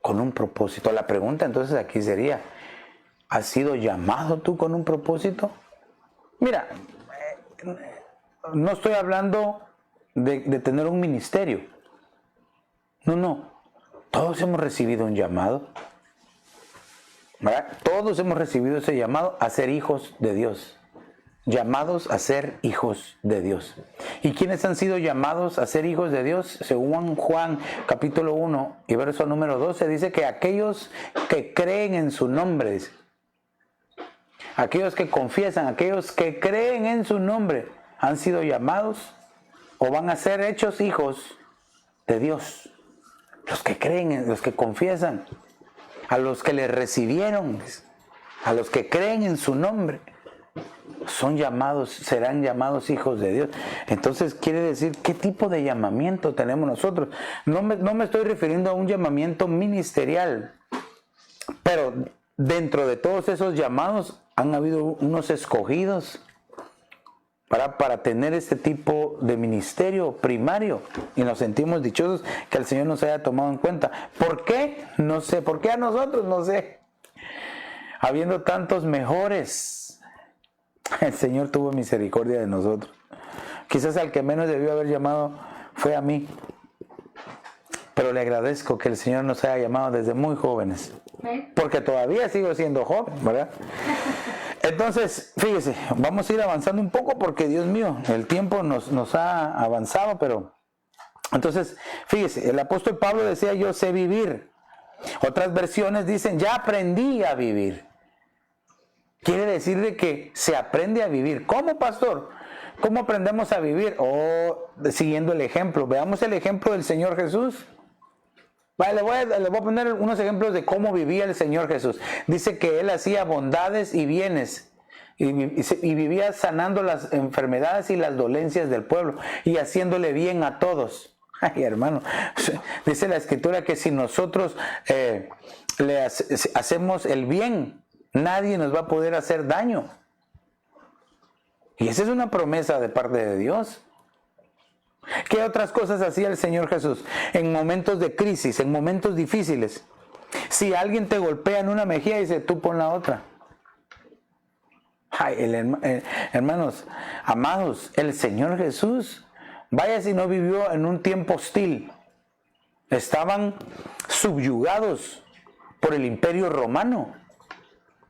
Con un propósito. La pregunta entonces aquí sería, ¿has sido llamado tú con un propósito? Mira, no estoy hablando de tener un ministerio. No. Todos hemos recibido un llamado. ¿Verdad? Todos hemos recibido ese llamado a ser hijos de Dios. Llamados a ser hijos de Dios. ¿Y quiénes han sido llamados a ser hijos de Dios? Según Juan capítulo 1 y verso número 12, dice que aquellos que creen en su nombre, dice, aquellos que confiesan, aquellos que creen en su nombre, han sido llamados o van a ser hechos hijos de Dios. Los que creen, los que confiesan, a los que le recibieron, a los que creen en su nombre, son llamados, serán llamados hijos de Dios. Entonces quiere decir, ¿qué tipo de llamamiento tenemos nosotros? No me estoy refiriendo a un llamamiento ministerial, pero dentro de todos esos llamados han habido unos escogidos para tener este tipo de ministerio primario, y nos sentimos dichosos que el Señor nos haya tomado en cuenta. ¿Por qué? No sé. ¿Por qué a nosotros? No sé. Habiendo tantos mejores, el Señor tuvo misericordia de nosotros. Quizás al que menos debió haber llamado fue a mí, pero le agradezco que el Señor nos haya llamado desde muy jóvenes, porque todavía sigo siendo joven, ¿verdad? Entonces, fíjese, vamos a ir avanzando un poco porque, Dios mío, el tiempo nos ha avanzado, pero... Entonces, fíjese, el apóstol Pablo decía, yo sé vivir. Otras versiones dicen, ya aprendí a vivir. Quiere decir de que se aprende a vivir. ¿Cómo, pastor? ¿Cómo aprendemos a vivir? Siguiendo el ejemplo. Veamos el ejemplo del Señor Jesús. Vale, le voy a poner unos ejemplos de cómo vivía el Señor Jesús. Dice que Él hacía bondades y bienes y vivía sanando las enfermedades y las dolencias del pueblo y haciéndole bien a todos. Ay, hermano, dice la Escritura que si nosotros le hacemos el bien, nadie nos va a poder hacer daño. Y esa es una promesa de parte de Dios. ¿Qué otras cosas hacía el Señor Jesús? En momentos de crisis, en momentos difíciles. Si alguien te golpea en una mejilla, dice, tú pon la otra. Ay, hermanos, amados, el Señor Jesús, vaya si no vivió en un tiempo hostil. Estaban subyugados por el Imperio Romano.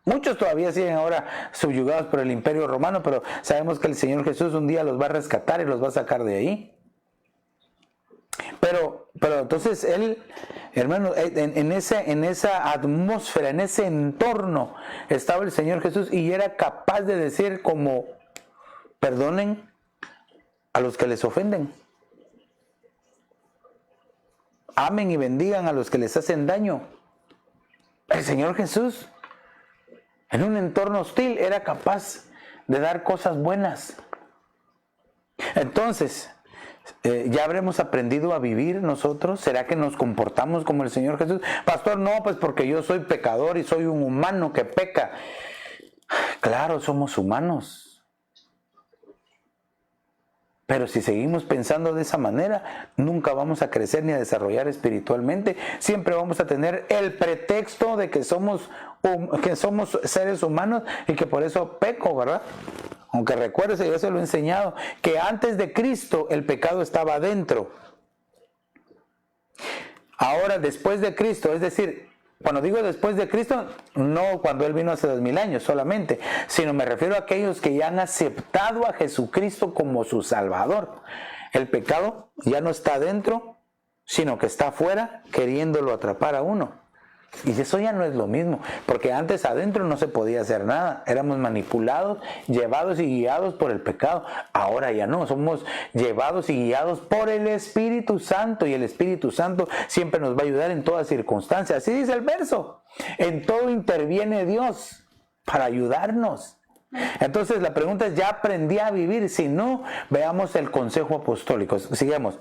Muchos todavía siguen ahora subyugados por el Imperio Romano, pero sabemos que el Señor Jesús un día los va a rescatar y los va a sacar de ahí. Pero entonces Él, hermano, en esa atmósfera, en ese entorno, estaba el Señor Jesús y era capaz de decir como, perdonen a los que les ofenden. Amen y bendigan a los que les hacen daño. El Señor Jesús, en un entorno hostil, era capaz de dar cosas buenas. Entonces, ¿ya habremos aprendido a vivir nosotros? ¿Será que nos comportamos como el Señor Jesús? Pastor, no, pues porque yo soy pecador y soy un humano que peca. Claro, somos humanos. Pero si seguimos pensando de esa manera, nunca vamos a crecer ni a desarrollar espiritualmente. Siempre vamos a tener el pretexto de que somos seres humanos y que por eso peco, ¿verdad? Aunque recuérdese, yo se lo he enseñado, que antes de Cristo el pecado estaba adentro. Ahora, después de Cristo, es decir, cuando digo después de Cristo, no cuando Él vino hace 2000 años solamente, sino me refiero a aquellos que ya han aceptado a Jesucristo como su Salvador. El pecado ya no está adentro, sino que está afuera queriéndolo atrapar a uno. Y eso ya no es lo mismo, porque antes adentro no se podía hacer nada, éramos manipulados, llevados y guiados por el pecado. Ahora ya no, somos llevados y guiados por el Espíritu Santo, y el Espíritu Santo siempre nos va a ayudar en todas circunstancias. Así dice el verso, en todo interviene Dios para ayudarnos. Entonces la pregunta es, ¿ya aprendí a vivir? Si no, veamos el consejo apostólico. Sigamos.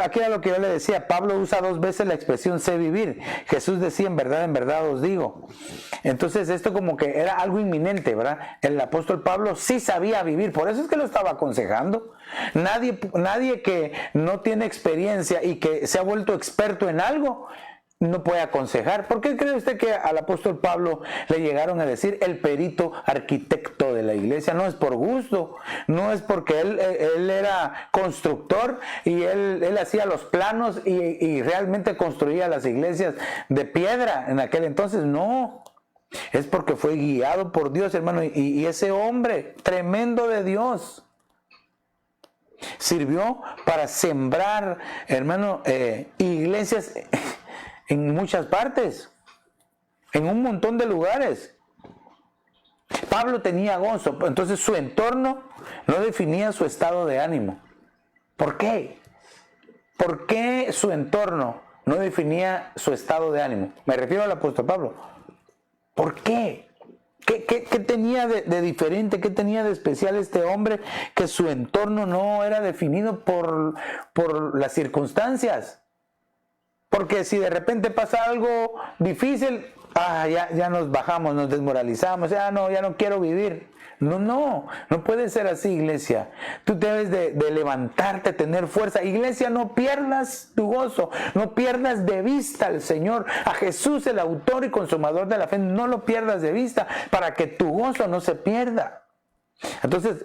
Aquí era lo que yo le decía. Pablo usa 2 veces la expresión sé vivir. Jesús decía en verdad os digo. Entonces esto como que era algo inminente, ¿verdad? El apóstol Pablo sí sabía vivir, por eso es que lo estaba aconsejando. Nadie que no tiene experiencia y que se ha vuelto experto en algo no puede aconsejar. ¿Por qué cree usted que al apóstol Pablo le llegaron a decir el perito arquitecto de la iglesia? No es por gusto, no es porque él era constructor y él hacía los planos y realmente construía las iglesias de piedra en aquel entonces. No, es porque fue guiado por Dios, hermano, y ese hombre tremendo de Dios sirvió para sembrar, hermano, iglesias en muchas partes, en un montón de lugares. Pablo tenía gozo, entonces su entorno no definía su estado de ánimo. ¿Por qué? ¿Por qué su entorno no definía su estado de ánimo? Me refiero al apóstol Pablo. ¿Por qué? ¿Qué tenía de diferente? ¿Qué tenía de especial este hombre que su entorno no era definido por las circunstancias? Porque si de repente pasa algo difícil, ya nos bajamos, nos desmoralizamos, ya no quiero vivir. No puede ser así, iglesia. Tú debes de levantarte, tener fuerza. Iglesia, no pierdas tu gozo, no pierdas de vista al Señor, a Jesús, el autor y consumador de la fe. No lo pierdas de vista para que tu gozo no se pierda. Entonces,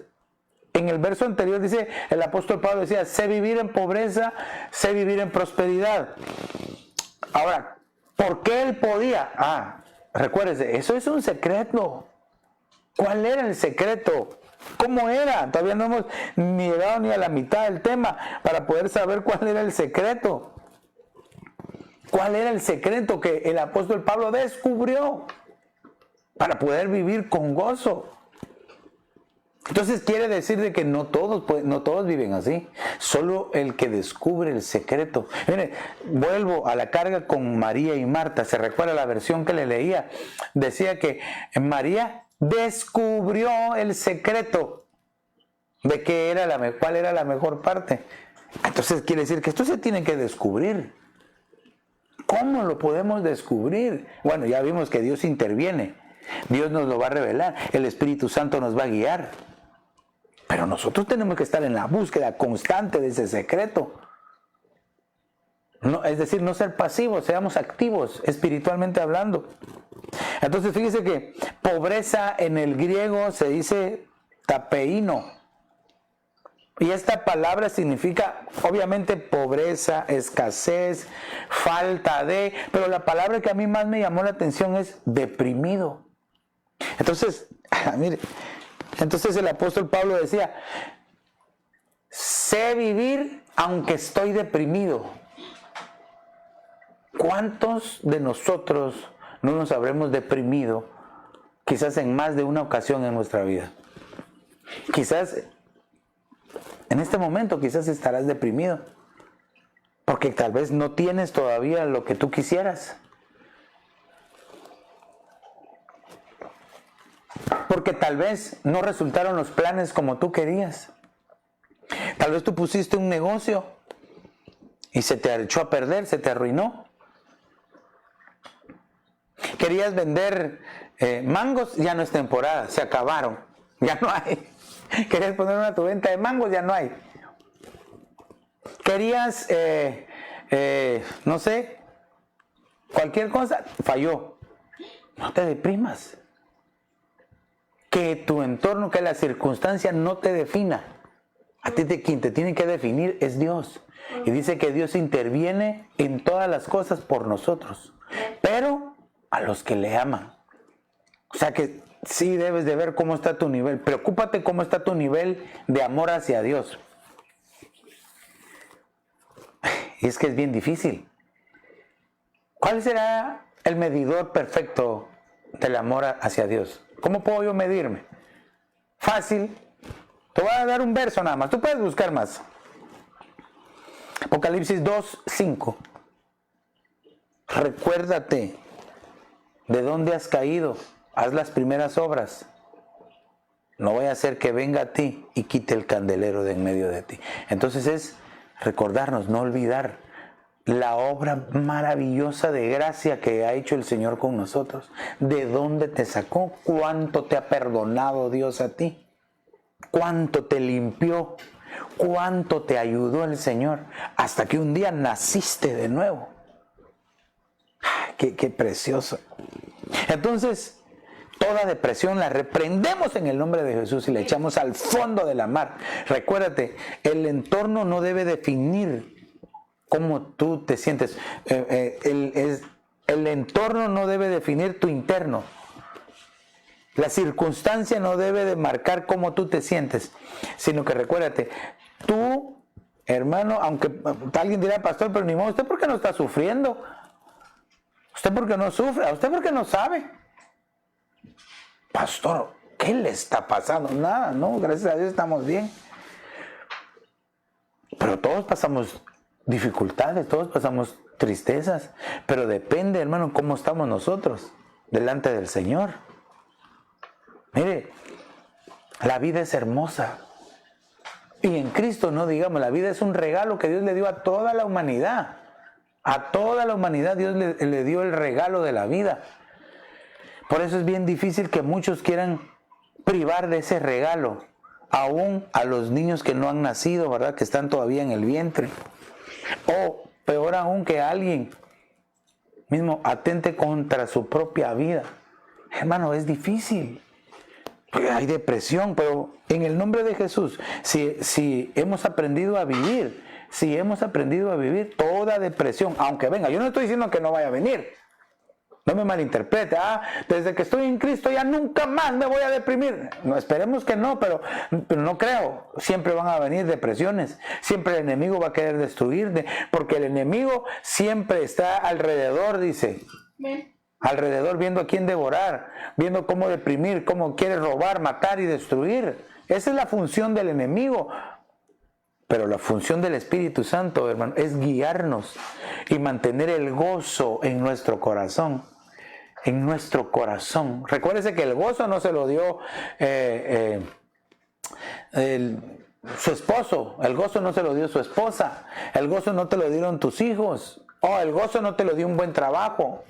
en el verso anterior dice, el apóstol Pablo decía, sé vivir en pobreza, sé vivir en prosperidad. Ahora, ¿por qué él podía? Recuérdese, eso es un secreto. ¿Cuál era el secreto? ¿Cómo era? Todavía no hemos ni llegado ni a la mitad del tema para poder saber cuál era el secreto. ¿Cuál era el secreto que el apóstol Pablo descubrió para poder vivir con gozo? Entonces quiere decir de que no todos viven así, solo el que descubre el secreto. Mire, vuelvo a la carga con María y Marta. ¿Se recuerda la versión que le leía? Decía que María descubrió el secreto de cuál era la mejor parte. Entonces quiere decir que esto se tiene que descubrir. ¿Cómo lo podemos descubrir? Bueno, ya vimos que Dios interviene. Dios nos lo va a revelar. El Espíritu Santo nos va a guiar. Pero nosotros tenemos que estar en la búsqueda constante de ese secreto. No, es decir, no ser pasivos, seamos activos, espiritualmente hablando. Entonces, fíjese que pobreza en el griego se dice tapeino. Y esta palabra significa, obviamente, pobreza, escasez, falta de... Pero la palabra que a mí más me llamó la atención es deprimido. Entonces, mire... Entonces el apóstol Pablo decía, sé vivir aunque estoy deprimido. ¿Cuántos de nosotros no nos habremos deprimido quizás en más de una ocasión en nuestra vida? Quizás en este momento quizás estarás deprimido porque tal vez no tienes todavía lo que tú quisieras. Porque tal vez no resultaron los planes como tú querías. Tal vez tú pusiste un negocio y se te echó a perder, se te arruinó. Querías vender mangos, ya no es temporada, se acabaron, ya no hay. Querías poner una tu venta de mangos, ya no hay. Querías, no sé, cualquier cosa, falló. No te deprimas. Que tu entorno, que la circunstancia no te defina. A ti quien te tiene que definir es Dios. Y dice que Dios interviene en todas las cosas por nosotros. Pero a los que le aman. O sea que sí debes de ver cómo está tu nivel. Preocúpate cómo está tu nivel de amor hacia Dios. Y es que es bien difícil. ¿Cuál será el medidor perfecto del amor hacia Dios? ¿Cómo puedo yo medirme? Fácil. Te voy a dar un verso nada más. Tú puedes buscar más. Apocalipsis 2:5. Recuérdate de dónde has caído. Haz las primeras obras. No vaya a ser que venga a ti y quite el candelero de en medio de ti. Entonces es recordarnos, no olvidar la obra maravillosa de gracia que ha hecho el Señor con nosotros. De dónde te sacó, cuánto te ha perdonado Dios a ti, cuánto te limpió, cuánto te ayudó el Señor, hasta que un día naciste de nuevo. Qué precioso. Entonces, toda depresión la reprendemos en el nombre de Jesús y la echamos al fondo de la mar. Recuérdate, el entorno no debe definir cómo tú te sientes. El entorno no debe definir tu interno. La circunstancia no debe de marcar cómo tú te sientes, sino que recuérdate, tú, hermano, aunque alguien dirá, pastor, pero ni modo, ¿usted por qué no está sufriendo? ¿Usted por qué no sufre? ¿Usted por qué no sabe? Pastor, ¿qué le está pasando? Nada, no, gracias a Dios estamos bien. Pero todos pasamos dificultades, todos pasamos tristezas, pero depende, hermano, cómo estamos nosotros delante del Señor. Mire, la vida es hermosa. Y en Cristo, no digamos, la vida es un regalo que Dios le dio a toda la humanidad. A toda la humanidad Dios le dio el regalo de la vida. Por eso es bien difícil que muchos quieran privar de ese regalo, aún a los niños que no han nacido, ¿verdad? Que están todavía en el vientre. O peor aún, que alguien mismo atente contra su propia vida. Hermano, es difícil. Hay depresión, pero en el nombre de Jesús, si hemos aprendido a vivir, toda depresión, aunque venga, yo no estoy diciendo que no vaya a venir, no me malinterprete, desde que estoy en Cristo ya nunca más me voy a deprimir. No, esperemos que no, pero no creo. Siempre van a venir depresiones, siempre el enemigo va a querer destruirte, porque el enemigo siempre está alrededor, dice. Alrededor, viendo a quién devorar, viendo cómo deprimir, cómo quiere robar, matar y destruir. Esa es la función del enemigo. Pero la función del Espíritu Santo, hermano, es guiarnos y mantener el gozo en nuestro corazón. En nuestro corazón. Recuérdese que el gozo no se lo dio su esposo, el gozo no se lo dio su esposa, el gozo no te lo dieron tus hijos, el gozo no te lo dio un buen trabajo.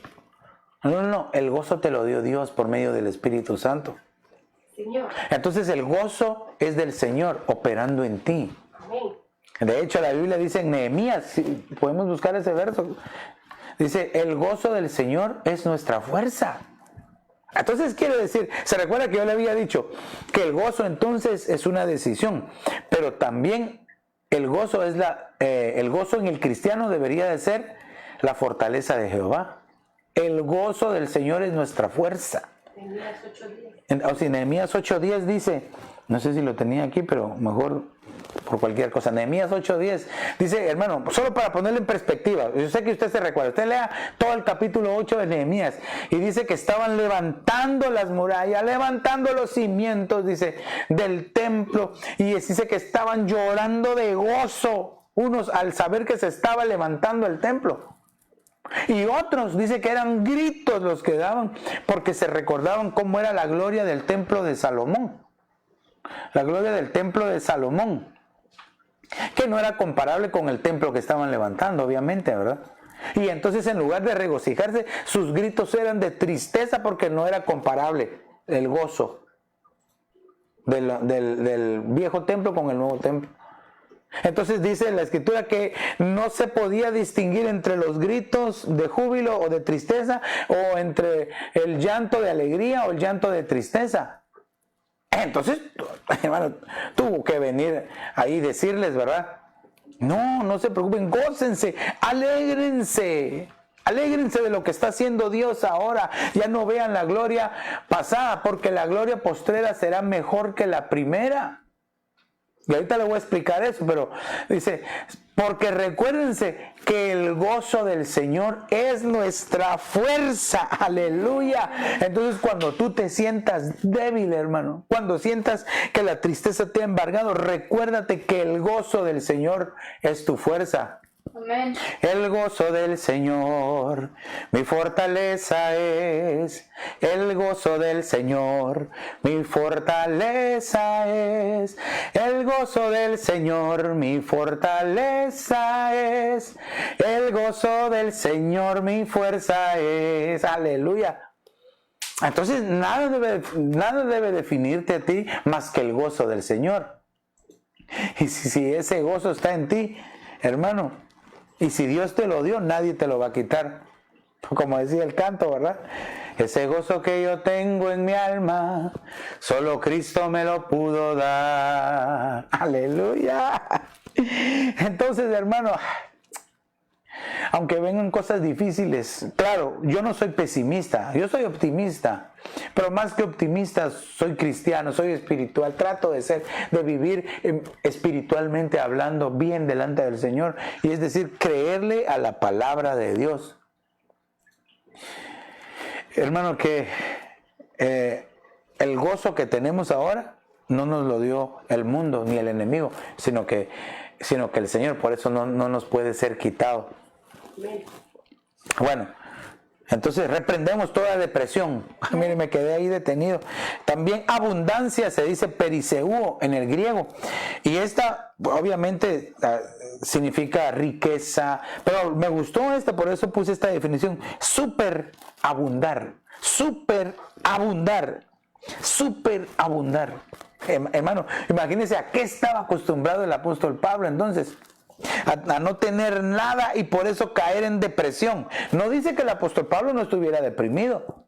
No, el gozo te lo dio Dios por medio del Espíritu Santo. Señor. Entonces el gozo es del Señor operando en ti. Amén. De hecho, la Biblia dice en Nehemías, si podemos buscar ese verso, dice, el gozo del Señor es nuestra fuerza. Entonces quiero decir, se recuerda que yo le había dicho que el gozo entonces es una decisión, pero también el gozo es el gozo en el cristiano debería de ser la fortaleza de Jehová. El gozo del Señor es nuestra fuerza. Nehemías 8:10 dice, no sé si lo tenía aquí, pero mejor por cualquier cosa. Nehemías 8:10 dice, hermano, solo para ponerlo en perspectiva, yo sé que usted se recuerda, usted lea todo el capítulo 8 de Nehemías y dice que estaban levantando las murallas, levantando los cimientos, dice, del templo, y dice que estaban llorando de gozo unos al saber que se estaba levantando el templo. Y otros dice que eran gritos los que daban porque se recordaban cómo era la gloria del templo de Salomón. La gloria del templo de Salomón, que no era comparable con el templo que estaban levantando, obviamente, ¿verdad? Y entonces en lugar de regocijarse, sus gritos eran de tristeza porque no era comparable el gozo del viejo templo con el nuevo templo. Entonces dice la escritura que no se podía distinguir entre los gritos de júbilo o de tristeza, o entre el llanto de alegría o el llanto de tristeza. Entonces, hermano, tuvo que venir ahí y decirles, ¿verdad? No se preocupen, gócense, alégrense. Alégrense de lo que está haciendo Dios ahora. Ya no vean la gloria pasada, porque la gloria postrera será mejor que la primera. Y ahorita le voy a explicar eso, pero dice, porque recuérdense que el gozo del Señor es nuestra fuerza. Aleluya. Entonces cuando tú te sientas débil, hermano, cuando sientas que la tristeza te ha embargado, recuérdate que el gozo del Señor es tu fuerza. Amén. El gozo del Señor, mi fortaleza es. El gozo del Señor, mi fortaleza es. El gozo del Señor, mi fortaleza es. El gozo del Señor, mi fuerza es. Aleluya. Entonces nada debe definirte a ti más que el gozo del Señor. Y si ese gozo está en ti, hermano, y si Dios te lo dio, nadie te lo va a quitar. Como decía el canto, ¿verdad? Ese gozo que yo tengo en mi alma, solo Cristo me lo pudo dar. Aleluya. Entonces, hermano, aunque vengan cosas difíciles, claro, yo no soy pesimista, yo soy optimista, pero más que optimista soy cristiano, soy espiritual, trato de vivir espiritualmente hablando bien delante del Señor, y es decir, creerle a la palabra de Dios. Hermano, que el gozo que tenemos ahora no nos lo dio el mundo ni el enemigo, sino que el Señor, por eso no nos puede ser quitado. Bueno, entonces reprendemos toda depresión. Mire, me quedé ahí detenido. También abundancia se dice periseuo en el griego, y esta obviamente significa riqueza, pero me gustó por eso puse esta definición: superabundar, superabundar, superabundar. Hermano, imagínense a qué estaba acostumbrado el apóstol Pablo entonces. A no tener nada y por eso caer en depresión. No dice que el apóstol Pablo no estuviera deprimido,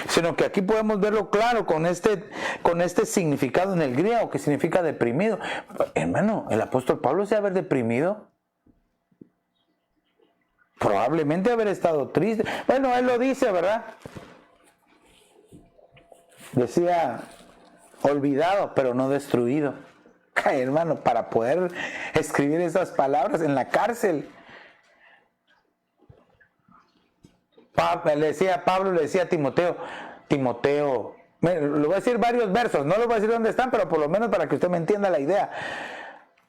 sino que aquí podemos verlo claro con este significado en el griego que significa deprimido. Hermano, el apóstol Pablo se haber deprimido, probablemente haber estado triste. Bueno, él lo dice, ¿verdad? Decía, olvidado pero no destruido. Ay, hermano, para poder escribir esas palabras en la cárcel. Pablo le decía a Timoteo, le voy a decir varios versos, no les voy a decir dónde están, pero por lo menos para que usted me entienda la idea.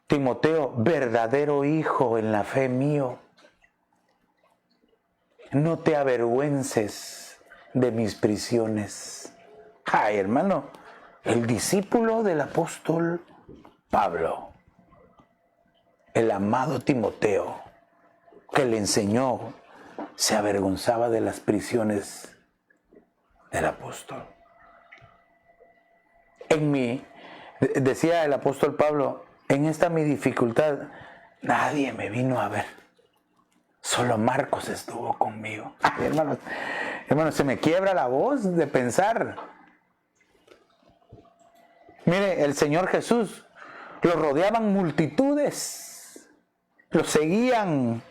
Timoteo, verdadero hijo en la fe mío, no te avergüences de mis prisiones. Ay, hermano, el discípulo del apóstol Pablo, el amado Timoteo, que le enseñó, se avergonzaba de las prisiones del apóstol. Decía el apóstol Pablo, en esta mi dificultad, nadie me vino a ver, solo Marcos estuvo conmigo. Ay, hermano, se me quiebra la voz de pensar. Mire, el Señor Jesús, lo rodeaban multitudes, lo seguían.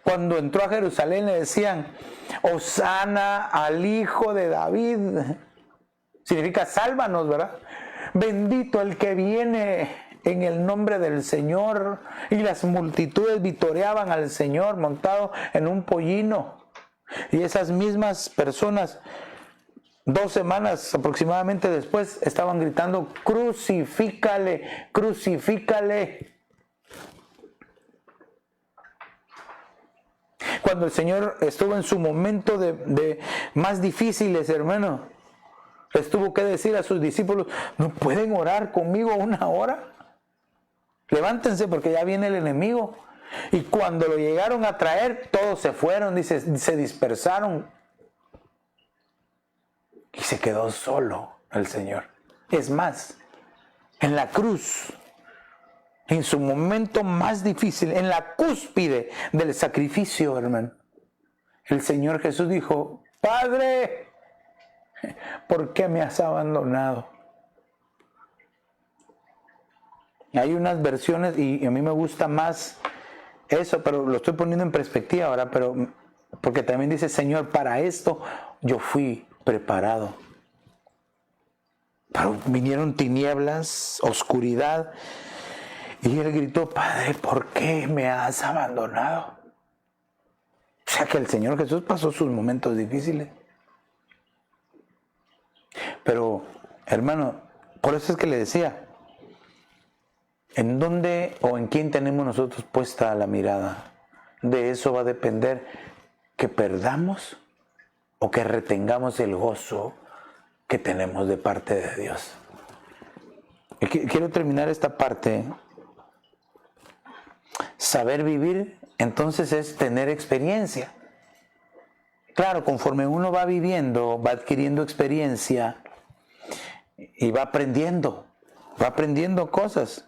Cuando entró a Jerusalén le decían, Hosana al Hijo de David. Significa sálvanos, ¿verdad? Bendito el que viene en el nombre del Señor. Y las multitudes vitoreaban al Señor montado en un pollino. Y esas mismas personas, 2 semanas aproximadamente después, estaban gritando, crucifícale, crucifícale. Cuando el Señor estuvo en su momento de más difíciles, hermano, les tuvo que decir a sus discípulos, ¿no pueden orar conmigo 1 hora? Levántense porque ya viene el enemigo. Y cuando lo llegaron a traer, todos se fueron, dice, se dispersaron. Y se quedó solo el Señor. Es más, en la cruz, en su momento más difícil, en la cúspide del sacrificio, hermano, el Señor Jesús dijo, Padre, ¿por qué me has abandonado? Hay unas versiones, y a mí me gusta más eso, pero lo estoy poniendo en perspectiva ahora, pero porque también dice, Señor, para esto yo fui preparado. Pero vinieron tinieblas, oscuridad, y él gritó, Padre, ¿por qué me has abandonado? O sea que el Señor Jesús pasó sus momentos difíciles. Pero, hermano, por eso es que le decía, ¿en dónde o en quién tenemos nosotros puesta la mirada? De eso va a depender que perdamos o que retengamos el gozo que tenemos de parte de Dios. Y quiero terminar esta parte. Saber vivir, entonces, es tener experiencia. Claro, conforme uno va viviendo, va adquiriendo experiencia y va aprendiendo cosas.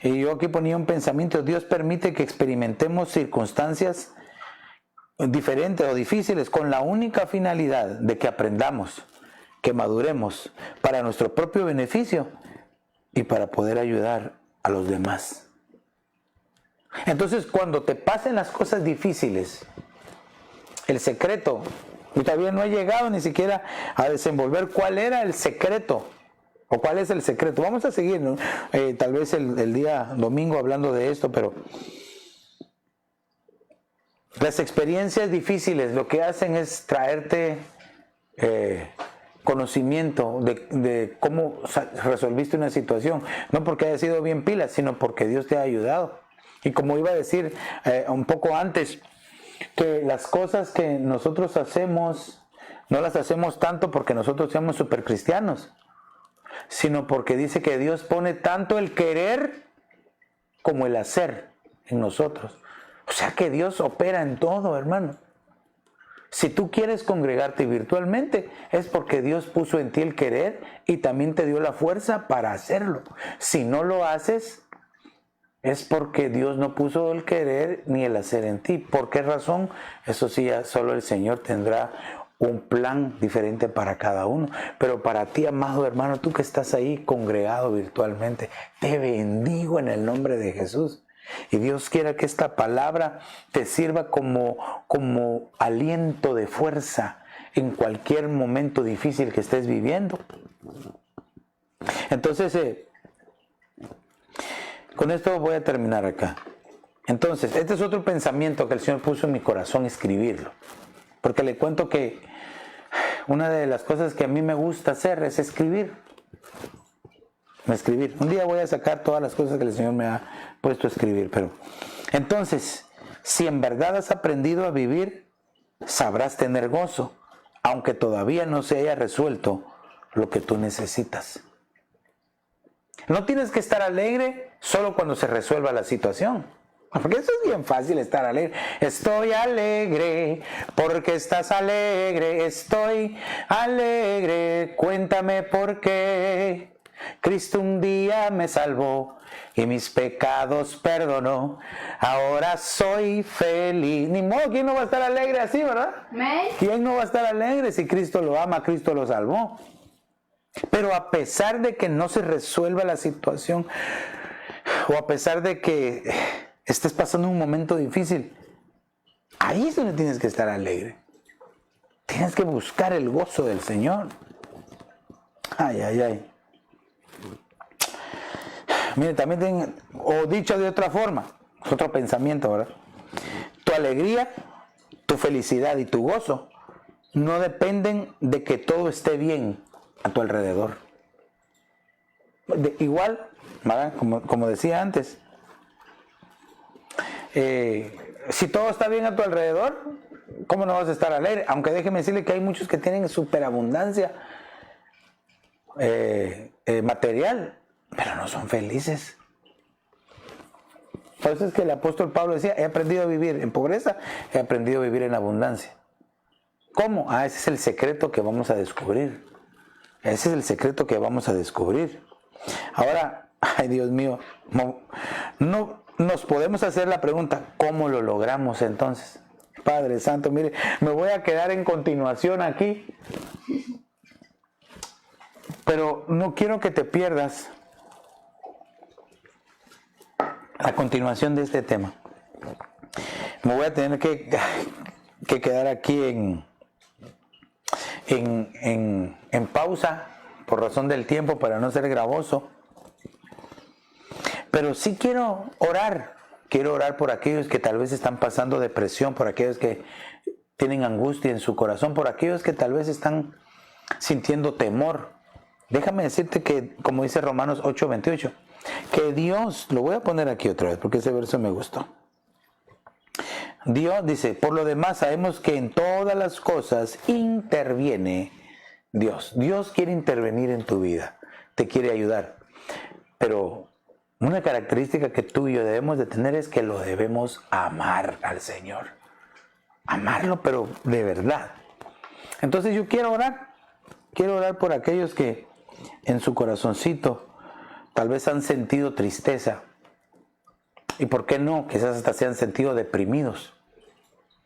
Y yo aquí ponía un pensamiento, Dios permite que experimentemos circunstancias diferentes o difíciles con la única finalidad de que aprendamos, que maduremos para nuestro propio beneficio y para poder ayudar a los demás. Entonces, cuando te pasen las cosas difíciles, el secreto, y todavía no he llegado ni siquiera a desenvolver cuál era el secreto, o cuál es el secreto. Vamos a seguir, ¿no? Tal vez el día domingo hablando de esto, pero las experiencias difíciles lo que hacen es traerte conocimiento de cómo resolviste una situación, no porque haya sido bien pila, sino porque Dios te ha ayudado. Y como iba a decir un poco antes, que las cosas que nosotros hacemos, no las hacemos tanto porque nosotros seamos super cristianos, sino porque dice que Dios pone tanto el querer como el hacer en nosotros. O sea que Dios opera en todo, hermano. Si tú quieres congregarte virtualmente, es porque Dios puso en ti el querer y también te dio la fuerza para hacerlo. Si no lo haces, es porque Dios no puso el querer ni el hacer en ti. ¿Por qué razón? Eso sí, ya solo el Señor tendrá un plan diferente para cada uno. Pero para ti, amado hermano, tú que estás ahí congregado virtualmente, te bendigo en el nombre de Jesús. Y Dios quiera que esta palabra te sirva como aliento de fuerza en cualquier momento difícil que estés viviendo. Entonces, con esto voy a terminar acá. Entonces, este es otro pensamiento que el Señor puso en mi corazón, escribirlo. Porque le cuento que una de las cosas que a mí me gusta hacer es escribir. Un día voy a sacar todas las cosas que el Señor me ha puesto a escribir. Pero entonces, si en verdad has aprendido a vivir, sabrás tener gozo, aunque todavía no se haya resuelto lo que tú necesitas. No tienes que estar alegre solo cuando se resuelva la situación. Porque eso es bien fácil, estar alegre. Estoy alegre porque estás alegre. Estoy alegre, cuéntame por qué. Cristo un día me salvó y mis pecados perdonó. Ahora soy feliz. Ni modo, ¿quién no va a estar alegre así, verdad? ¿Quién no va a estar alegre si Cristo lo ama, Cristo lo salvó? Pero a pesar de que no se resuelva la situación, o a pesar de que estés pasando un momento difícil, ahí es donde tienes que estar alegre. Tienes que buscar el gozo del Señor. Ay, ay, ay. Mire, también o dicho de otra forma, es otro pensamiento, ¿verdad? Tu alegría, tu felicidad y tu gozo no dependen de que todo esté bien a tu alrededor. Igual, ¿verdad? Como decía antes, Si todo está bien a tu alrededor, ¿cómo no vas a estar alegre? Aunque déjeme decirle que hay muchos que tienen superabundancia material, pero no son felices. Por eso es que el apóstol Pablo decía, he aprendido a vivir en pobreza, he aprendido a vivir en abundancia. ¿Cómo? Ese es el secreto que vamos a descubrir. Ese es el secreto que vamos a descubrir. Ahora, ay Dios mío, no nos podemos hacer la pregunta, ¿cómo lo logramos entonces? Padre Santo, mire, me voy a quedar en continuación aquí, pero no quiero que te pierdas la continuación de este tema. Me voy a tener que quedar aquí en pausa por razón del tiempo para no ser gravoso, pero sí quiero orar por aquellos que tal vez están pasando depresión, por aquellos que tienen angustia en su corazón, por aquellos que tal vez están sintiendo temor. Déjame decirte que, como dice Romanos 8:28, que Dios, lo voy a poner aquí otra vez porque ese verso me gustó. Dios dice, por lo demás sabemos que en todas las cosas interviene Dios. Dios quiere intervenir en tu vida, te quiere ayudar. Pero una característica que tú y yo debemos de tener es que lo debemos amar al Señor. Amarlo, pero de verdad. Entonces yo quiero orar por aquellos que en su corazoncito tal vez han sentido tristeza. Y por qué no, quizás hasta se han sentido deprimidos.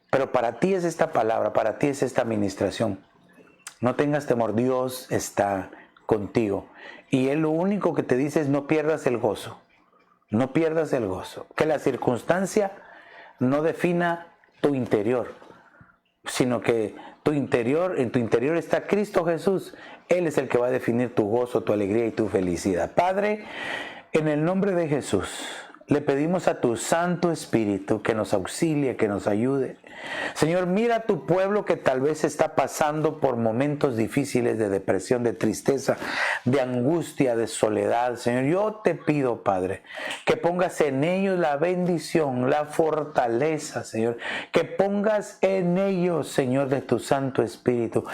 Pero para ti es esta palabra, para ti es esta administración. No tengas temor, Dios está contigo. Y Él lo único que te dice es no pierdas el gozo. No pierdas el gozo. Que la circunstancia no defina tu interior, sino que en tu interior está Cristo Jesús. Él es el que va a definir tu gozo, tu alegría y tu felicidad. Padre, en el nombre de Jesús, le pedimos a tu Santo Espíritu que nos auxilie, que nos ayude. Señor, mira a tu pueblo que tal vez está pasando por momentos difíciles de depresión, de tristeza, de angustia, de soledad. Señor, yo te pido, Padre, que pongas en ellos la bendición, la fortaleza, Señor. Que pongas en ellos, Señor, de tu Santo Espíritu,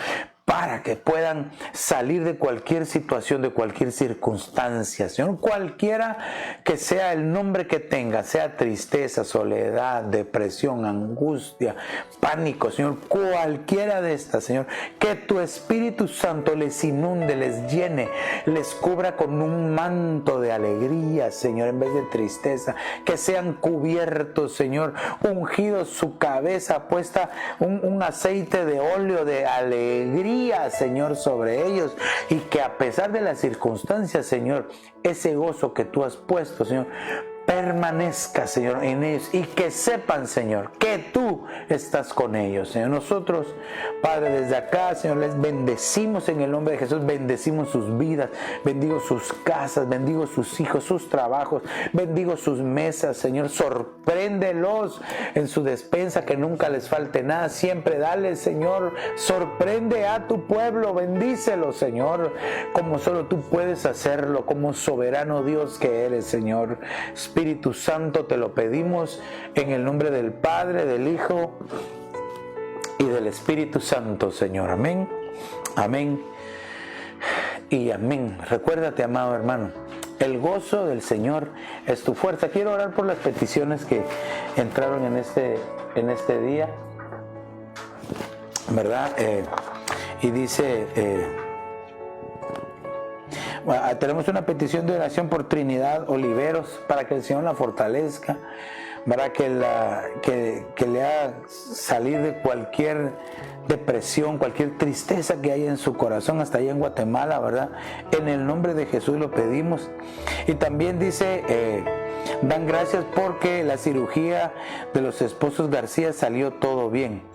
para que puedan salir de cualquier situación, de cualquier circunstancia, Señor, cualquiera que sea el nombre que tenga, sea tristeza, soledad, depresión, angustia, pánico, Señor, cualquiera de estas, Señor, que tu Espíritu Santo les inunde, les llene, les cubra con un manto de alegría, Señor, en vez de tristeza, que sean cubiertos, Señor, ungidos su cabeza, puesta un aceite de óleo de alegría, Señor, sobre ellos, y que a pesar de las circunstancias, Señor, ese gozo que tú has puesto, Señor, permanezca, Señor, en ellos, y que sepan, Señor, que tú estás con ellos, Señor. Nosotros, Padre, desde acá, Señor, les bendecimos en el nombre de Jesús, bendecimos sus vidas, bendigo sus casas, bendigo sus hijos, sus trabajos, bendigo sus mesas, Señor, sorpréndelos en su despensa, que nunca les falte nada, siempre dale, Señor, sorprende a tu pueblo, bendícelo, Señor, como solo tú puedes hacerlo, como soberano Dios que eres, Señor. Espíritu Santo, te lo pedimos en el nombre del Padre, del Hijo y del Espíritu Santo, Señor. Amén, amén y amén. Recuérdate, amado hermano, el gozo del Señor es tu fuerza. Quiero orar por las peticiones que entraron en este día, ¿verdad? Y dice... tenemos una petición de oración por Trinidad Oliveros, para que el Señor la fortalezca, para que le haga salir de cualquier depresión, cualquier tristeza que haya en su corazón, hasta allá en Guatemala, ¿verdad? En el nombre de Jesús lo pedimos. Y también dice, dan gracias porque la cirugía de los esposos García salió todo bien.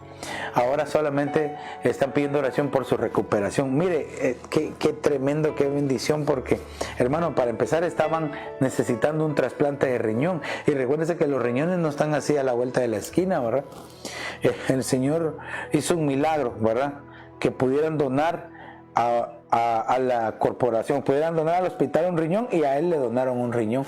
Ahora solamente están pidiendo oración por su recuperación. Mire, qué tremendo, qué bendición, porque, hermano, para empezar estaban necesitando un trasplante de riñón. Y recuérdense que los riñones no están así a la vuelta de la esquina, ¿verdad? El Señor hizo un milagro, ¿verdad? Que pudieran donar a la corporación, pudieran donar al hospital un riñón y a él le donaron un riñón.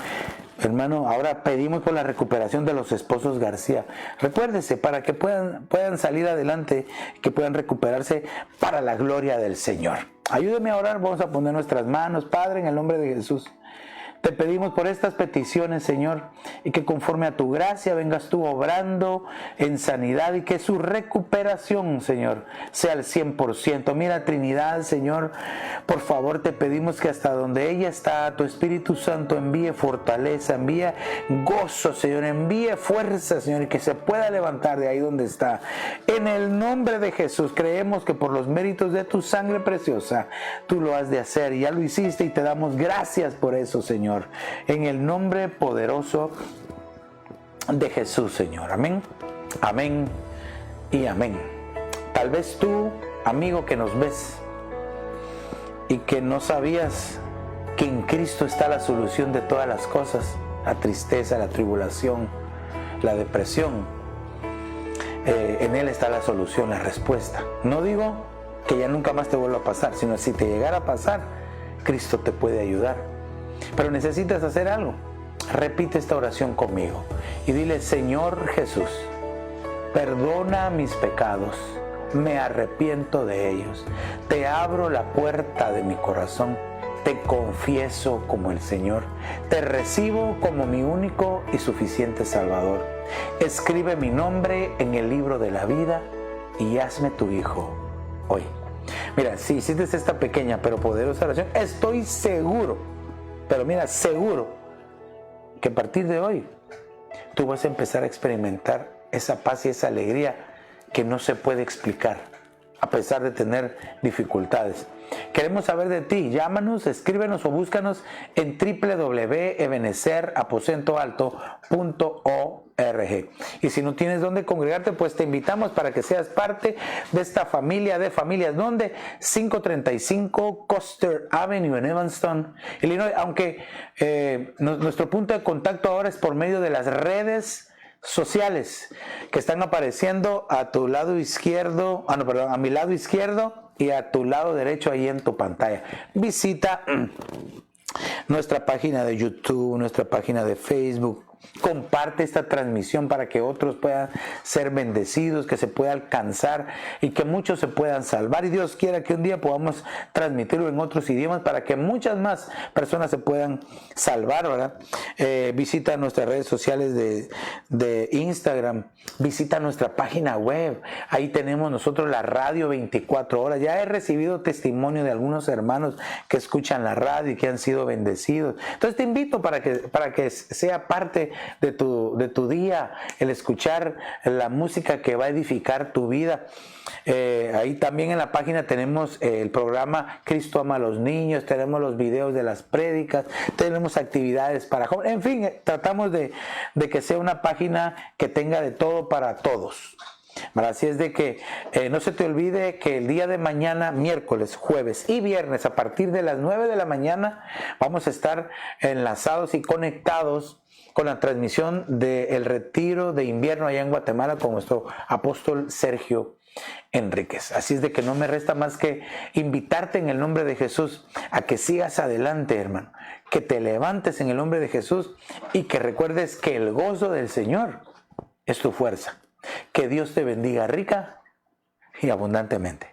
Hermano, ahora pedimos por la recuperación de los esposos García. Recuérdese, para que puedan salir adelante, que puedan recuperarse para la gloria del Señor. Ayúdeme a orar, vamos a poner nuestras manos. Padre, en el nombre de Jesús, te pedimos por estas peticiones, Señor, y que conforme a tu gracia vengas tú obrando en sanidad y que su recuperación, Señor, sea al 100%. Mira, Trinidad, Señor, por favor te pedimos que hasta donde ella está, tu Espíritu Santo envíe fortaleza, envíe gozo, Señor, envíe fuerza, Señor, y que se pueda levantar de ahí donde está. En el nombre de Jesús, creemos que por los méritos de tu sangre preciosa, tú lo has de hacer. Ya lo hiciste y te damos gracias por eso, Señor. En el nombre poderoso de Jesús, Señor. Amén, amén y amén. Tal vez tú, amigo que nos ves y que no sabías que en Cristo está la solución de todas las cosas, la tristeza, la tribulación, la depresión, en Él está la solución, la respuesta. No digo que ya nunca más te vuelva a pasar, sino si te llegara a pasar, Cristo te puede ayudar. Pero necesitas hacer algo. Repite esta oración conmigo y dile: Señor Jesús, perdona mis pecados, me arrepiento de ellos, te abro la puerta de mi corazón, te confieso como el Señor, te recibo como mi único y suficiente Salvador. Escribe mi nombre en el libro de la vida y hazme tu hijo hoy. Mira, si hiciste esta pequeña pero poderosa oración, estoy seguro, pero mira, seguro que a partir de hoy tú vas a empezar a experimentar esa paz y esa alegría que no se puede explicar a pesar de tener dificultades. Queremos saber de ti. Llámanos, escríbenos o búscanos en www.ebenezeraposentoalto.org. Y si no tienes dónde congregarte, pues te invitamos para que seas parte de esta familia de familias, donde 535 Custer Avenue en Evanston, Illinois. Aunque nuestro punto de contacto ahora es por medio de las redes sociales que están apareciendo a tu lado izquierdo, a mi lado izquierdo y a tu lado derecho ahí en tu pantalla. Visita nuestra página de YouTube, nuestra página de Facebook. Comparte esta transmisión para que otros puedan ser bendecidos, que se pueda alcanzar y que muchos se puedan salvar. Y Dios quiera que un día podamos transmitirlo en otros idiomas para que muchas más personas se puedan salvar, ¿verdad? Visita nuestras redes sociales de Instagram, visita nuestra página web. Ahí tenemos nosotros la radio 24 horas. Ya he recibido testimonio de algunos hermanos que escuchan la radio y que han sido bendecidos. Entonces te invito para que sea parte de tu día, el escuchar la música que va a edificar tu vida. Ahí también en la página tenemos el programa Cristo ama a los niños, tenemos los videos de las prédicas, tenemos actividades para jóvenes, en fin, tratamos de que sea una página que tenga de todo para todos. Así es de que no se te olvide que el día de mañana, miércoles, jueves y viernes, a partir de las 9 de la mañana, vamos a estar enlazados y conectados con la transmisión del retiro de invierno allá en Guatemala con nuestro apóstol Sergio Enríquez. Así es de que no me resta más que invitarte en el nombre de Jesús a que sigas adelante, hermano, que te levantes en el nombre de Jesús y que recuerdes que el gozo del Señor es tu fuerza. Que Dios te bendiga rica y abundantemente.